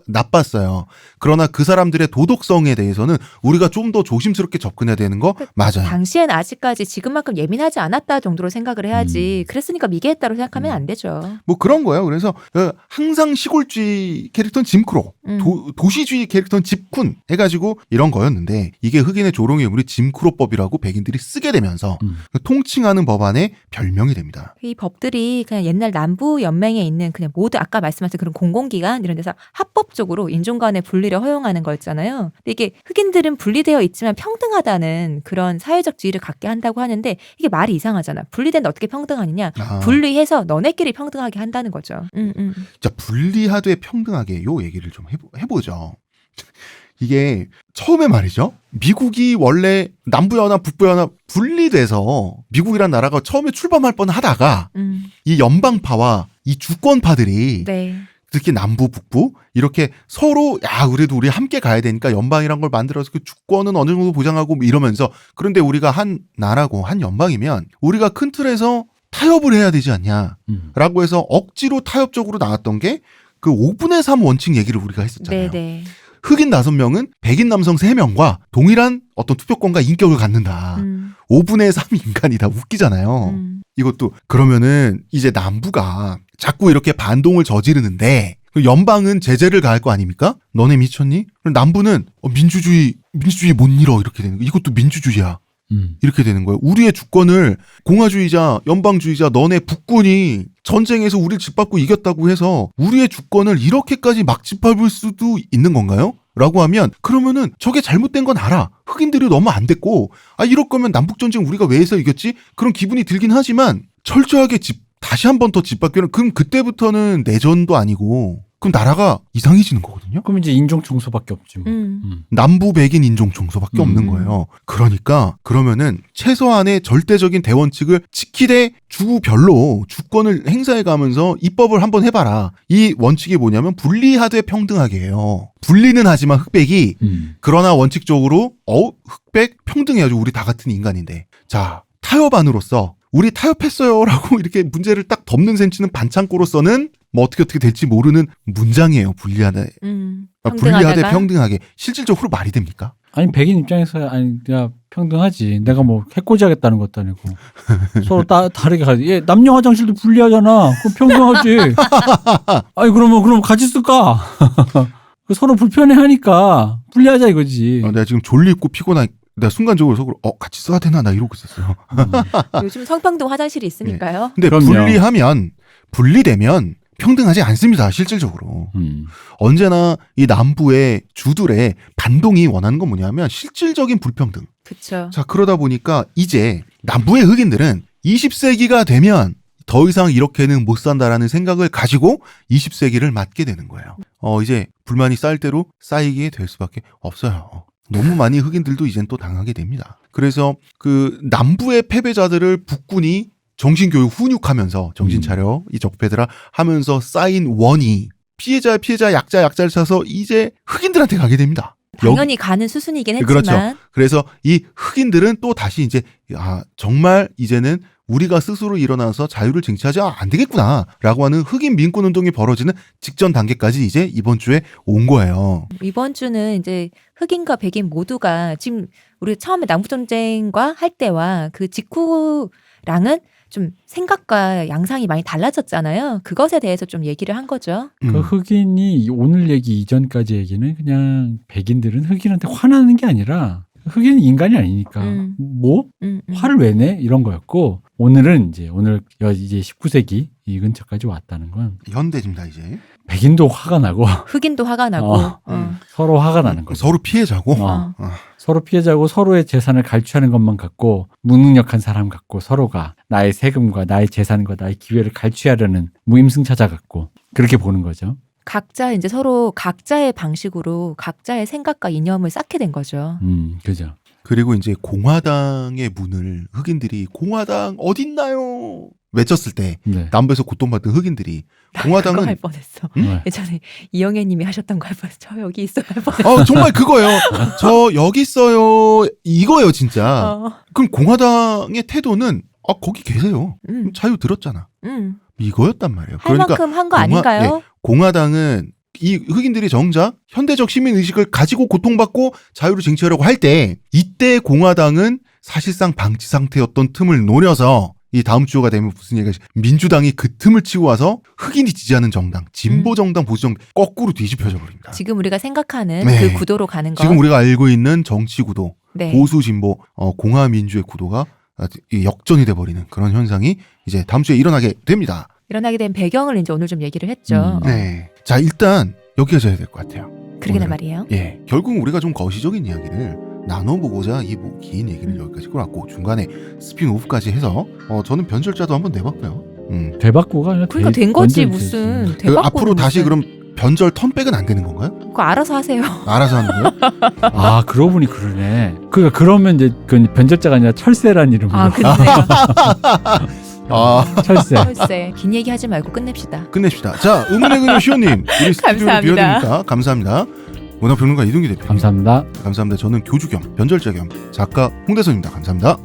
나빴어요. 그러나 그 사람들의 도덕성에 대해서는 우리가 좀 더 조심스럽게 접근해야 되는 거 맞아요. 당시엔 아직까지 지금만큼 예민하지 않았다 정도로 생각을 해야지. 그랬으니까 미개했다고 생각하면 안 되죠. 뭐 그런 거예요. 그래서 항상 시골주의 캐릭터는 짐크로, 도시주의 캐릭터는 집군 해가지고 이런 거였는데 이게 흑인의 조롱의 우리 짐크로법이라고 백인들이 쓰게 되면서 통칭하는 법안의 별명이 됩니다. 이 법들이 그냥 옛날 남부 연맹에 있는 그냥 모두 아까 말씀하신 그런 공공기관 이런 데서 합법적으로 인종 간의 분리를 허용하는 거였잖아요. 근데 이게 흑인들은 분리되어 있지만 평등하다는 그런 사회적 지위를 갖게 한다고 하는데 이게 말이 이상하잖아. 분리된 어떻게 평등하느냐? 분리해서 너네끼리 평등하게 한다는 거죠. 자, 분리하되 평등하게 요 얘기를 좀 해보죠. 이게 처음에 말이죠. 미국이 원래 남부연합, 북부연합 분리돼서 미국이란 나라가 처음에 출범할 뻔하다가 이 연방파와 이 주권파들이 네. 특히 남부, 북부 이렇게 서로 야 그래도 우리 함께 가야 되니까 연방이란 걸 만들어서 그 주권은 어느 정도 보장하고 뭐 이러면서 그런데 우리가 한 나라고 한 연방이면 우리가 큰 틀에서 타협을 해야 되지 않냐라고 해서 억지로 타협적으로 나왔던 게 그 5분의 3 원칙 얘기를 우리가 했었잖아요. 네네. 흑인 5명은 백인 남성 3명과 동일한 어떤 투표권과 인격을 갖는다. 5분의 3 인간이다. 웃기잖아요. 이것도 그러면은 이제 남부가 자꾸 이렇게 반동을 저지르는데 연방은 제재를 가할 거 아닙니까? 너네 미쳤니? 남부는 민주주의 못 잃어 이렇게 되는 거. 이것도 민주주의야. 이렇게 되는 거예요. 우리의 주권을 공화주의자, 연방주의자, 너네 북군이 전쟁에서 우리를 짓밟고 이겼다고 해서 우리의 주권을 이렇게까지 막 짓밟을 수도 있는 건가요? 라고 하면 그러면은 저게 잘못된 건 알아. 흑인들이 너무 안 됐고 이럴 거면 남북전쟁 우리가 왜 해서 이겼지? 그런 기분이 들긴 하지만 철저하게 다시 한 번 더 짓밟기는 그럼 그때부터는 내전도 아니고 그럼 나라가 이상해지는 거거든요. 그럼 이제 인종 청소밖에 없지 뭐. 남부 백인 인종 청소밖에 없는 거예요. 그러니까 그러면은 최소한의 절대적인 대원칙을 지키되 주별로 주권을 행사해 가면서 입법을 한번 해봐라. 이 원칙이 뭐냐면 분리하되 평등하게 해요. 분리는 하지만 흑백이 그러나 원칙적으로 흑백 평등해야죠. 우리 다 같은 인간인데. 자, 타협안으로서 우리 타협했어요라고 이렇게 문제를 딱 덮는 셈치는 반창고로서는 뭐 어떻게 될지 모르는 문장이에요. 분리하되 평등하게 실질적으로 말이 됩니까? 아니 백인 입장에서 아니 야 평등하지. 내가 뭐 해코지하겠다는 것도 아니고 서로 다르게 가지. 얘 남녀 화장실도 분리하잖아. 그럼 평등하지. 아니 그럼 같이 쓸까? 서로 불편해하니까 분리하자 이거지. 내가 지금 졸리고 피곤하니까 내가 순간적으로 속으로 같이 써야 되나 나 이러고 있었어요. 요즘 성평등 화장실이 있으니까요. 근데 그럼요. 분리되면 평등하지 않습니다. 실질적으로. 언제나 이 남부의 주들의 반동이 원하는 건 뭐냐면 실질적인 불평등. 그렇죠. 자, 그러다 보니까 이제 남부의 흑인들은 20세기가 되면 더 이상 이렇게는 못 산다라는 생각을 가지고 20세기를 맞게 되는 거예요. 이제 불만이 쌓일 대로 쌓이게 될 수밖에 없어요. 너무 많이 흑인들도 이젠 또 당하게 됩니다. 그래서 그 남부의 패배자들을 북군이 정신교육 훈육하면서 정신 차려 이 적폐들아 하면서 쌓인 원이 피해자 약자를 찾아서 이제 흑인들한테 가게 됩니다. 당연히 가는 수순이긴 했지만 그렇죠. 그래서 이 흑인들은 또 다시 이제 정말 이제는 우리가 스스로 일어나서 자유를 쟁취하지 안 되겠구나라고 하는 흑인 민권 운동이 벌어지는 직전 단계까지 이제 이번 주에 온 거예요. 이번 주는 이제 흑인과 백인 모두가 지금 우리 처음에 남북전쟁과 할 때와 그 직후랑은 좀 생각과 양상이 많이 달라졌잖아요. 그것에 대해서 좀 얘기를 한 거죠. 그 흑인이 오늘 얘기 이전까지 얘기는 그냥 백인들은 흑인한테 화나는 게 아니라 흑인은 인간이 아니니까 뭐 화를 왜 내? 이런 거였고 오늘 19세기 이 근처까지 왔다는 건 현대입니다 이제. 백인도 화가 나고 흑인도 화가 나고 서로 화가 나는 거죠. 서로 피해자고. 서로 피해자고 서로의 재산을 갈취하는 것만 갖고 무능력한 사람 같고 서로가 나의 세금과 나의 재산과 나의 기회를 갈취하려는 무임승차자 같고 그렇게 보는 거죠. 각자 이제 서로 각자의 방식으로 각자의 생각과 이념을 쌓게 된 거죠. 그죠. 그리고 이제 공화당의 문을 흑인들이 공화당 어딨나요? 외쳤을 때 네. 남부에서 고통받던 흑인들이 그거 공화당은 할 뻔했어. 네. 예전에 이영애님이 하셨던 거 할 뻔했어. 저 여기 있어요 할 뻔했어. 정말 그거예요. 저 여기 있어요. 이거예요 진짜. 그럼 공화당의 태도는 거기 계세요. 자유 들었잖아. 이거였단 말이에요. 할 만큼 한 거 아닌가요? 공화당은 이 흑인들이 정작 현대적 시민 의식을 가지고 고통받고 자유를 쟁취하려고 할 때 이때 공화당은 사실상 방치 상태였던 틈을 노려서 이 다음 주가 되면 무슨 얘기가 민주당이 그 틈을 치고 와서 흑인이 지지하는 정당, 진보 정당, 보수 정당 거꾸로 뒤집혀져 버립니다. 지금 우리가 생각하는 네. 그 구도로 가는 거. 지금 우리가 알고 있는 정치 구도, 네. 보수 진보, 공화 민주의 구도가 역전이 돼 버리는 그런 현상이 이제 다음 주에 일어나게 됩니다. 일어나게 된 배경을 이제 오늘 좀 얘기를 했죠. 네. 자, 일단 여기까지 해야 될 것 같아요. 그러게 오늘은. 말이에요. 예. 결국 우리가 좀 거시적인 이야기를 나눠보고자 이 긴 얘기를 여기까지 끌어왔고 중간에 스피노프까지 해서 저는 변절자도 한번 내봤고요. 대박구가 아니라 그러니까 된 거지 무슨 그 대박. 앞으로 다시 그럼 변절 턴백은 안 되는 건가요? 그거 알아서 하세요. 알아서 하는 거예요? 아 그러고 보니 그러네. 그러면 이제 그 변절자가 아니라 철새란 이름으로. 아 근데요. 철새. 글쎄 긴 얘기 하지 말고 끝냅시다. 끝냅시다. 자, 의문의 근원 시호님 우리 스튜디오 감사합니다. 비워드립니다. 감사합니다. 문화평론가 이동규 대표. 감사합니다. 감사합니다. 저는 교주 겸 변절자 겸 작가 홍대선입니다. 감사합니다.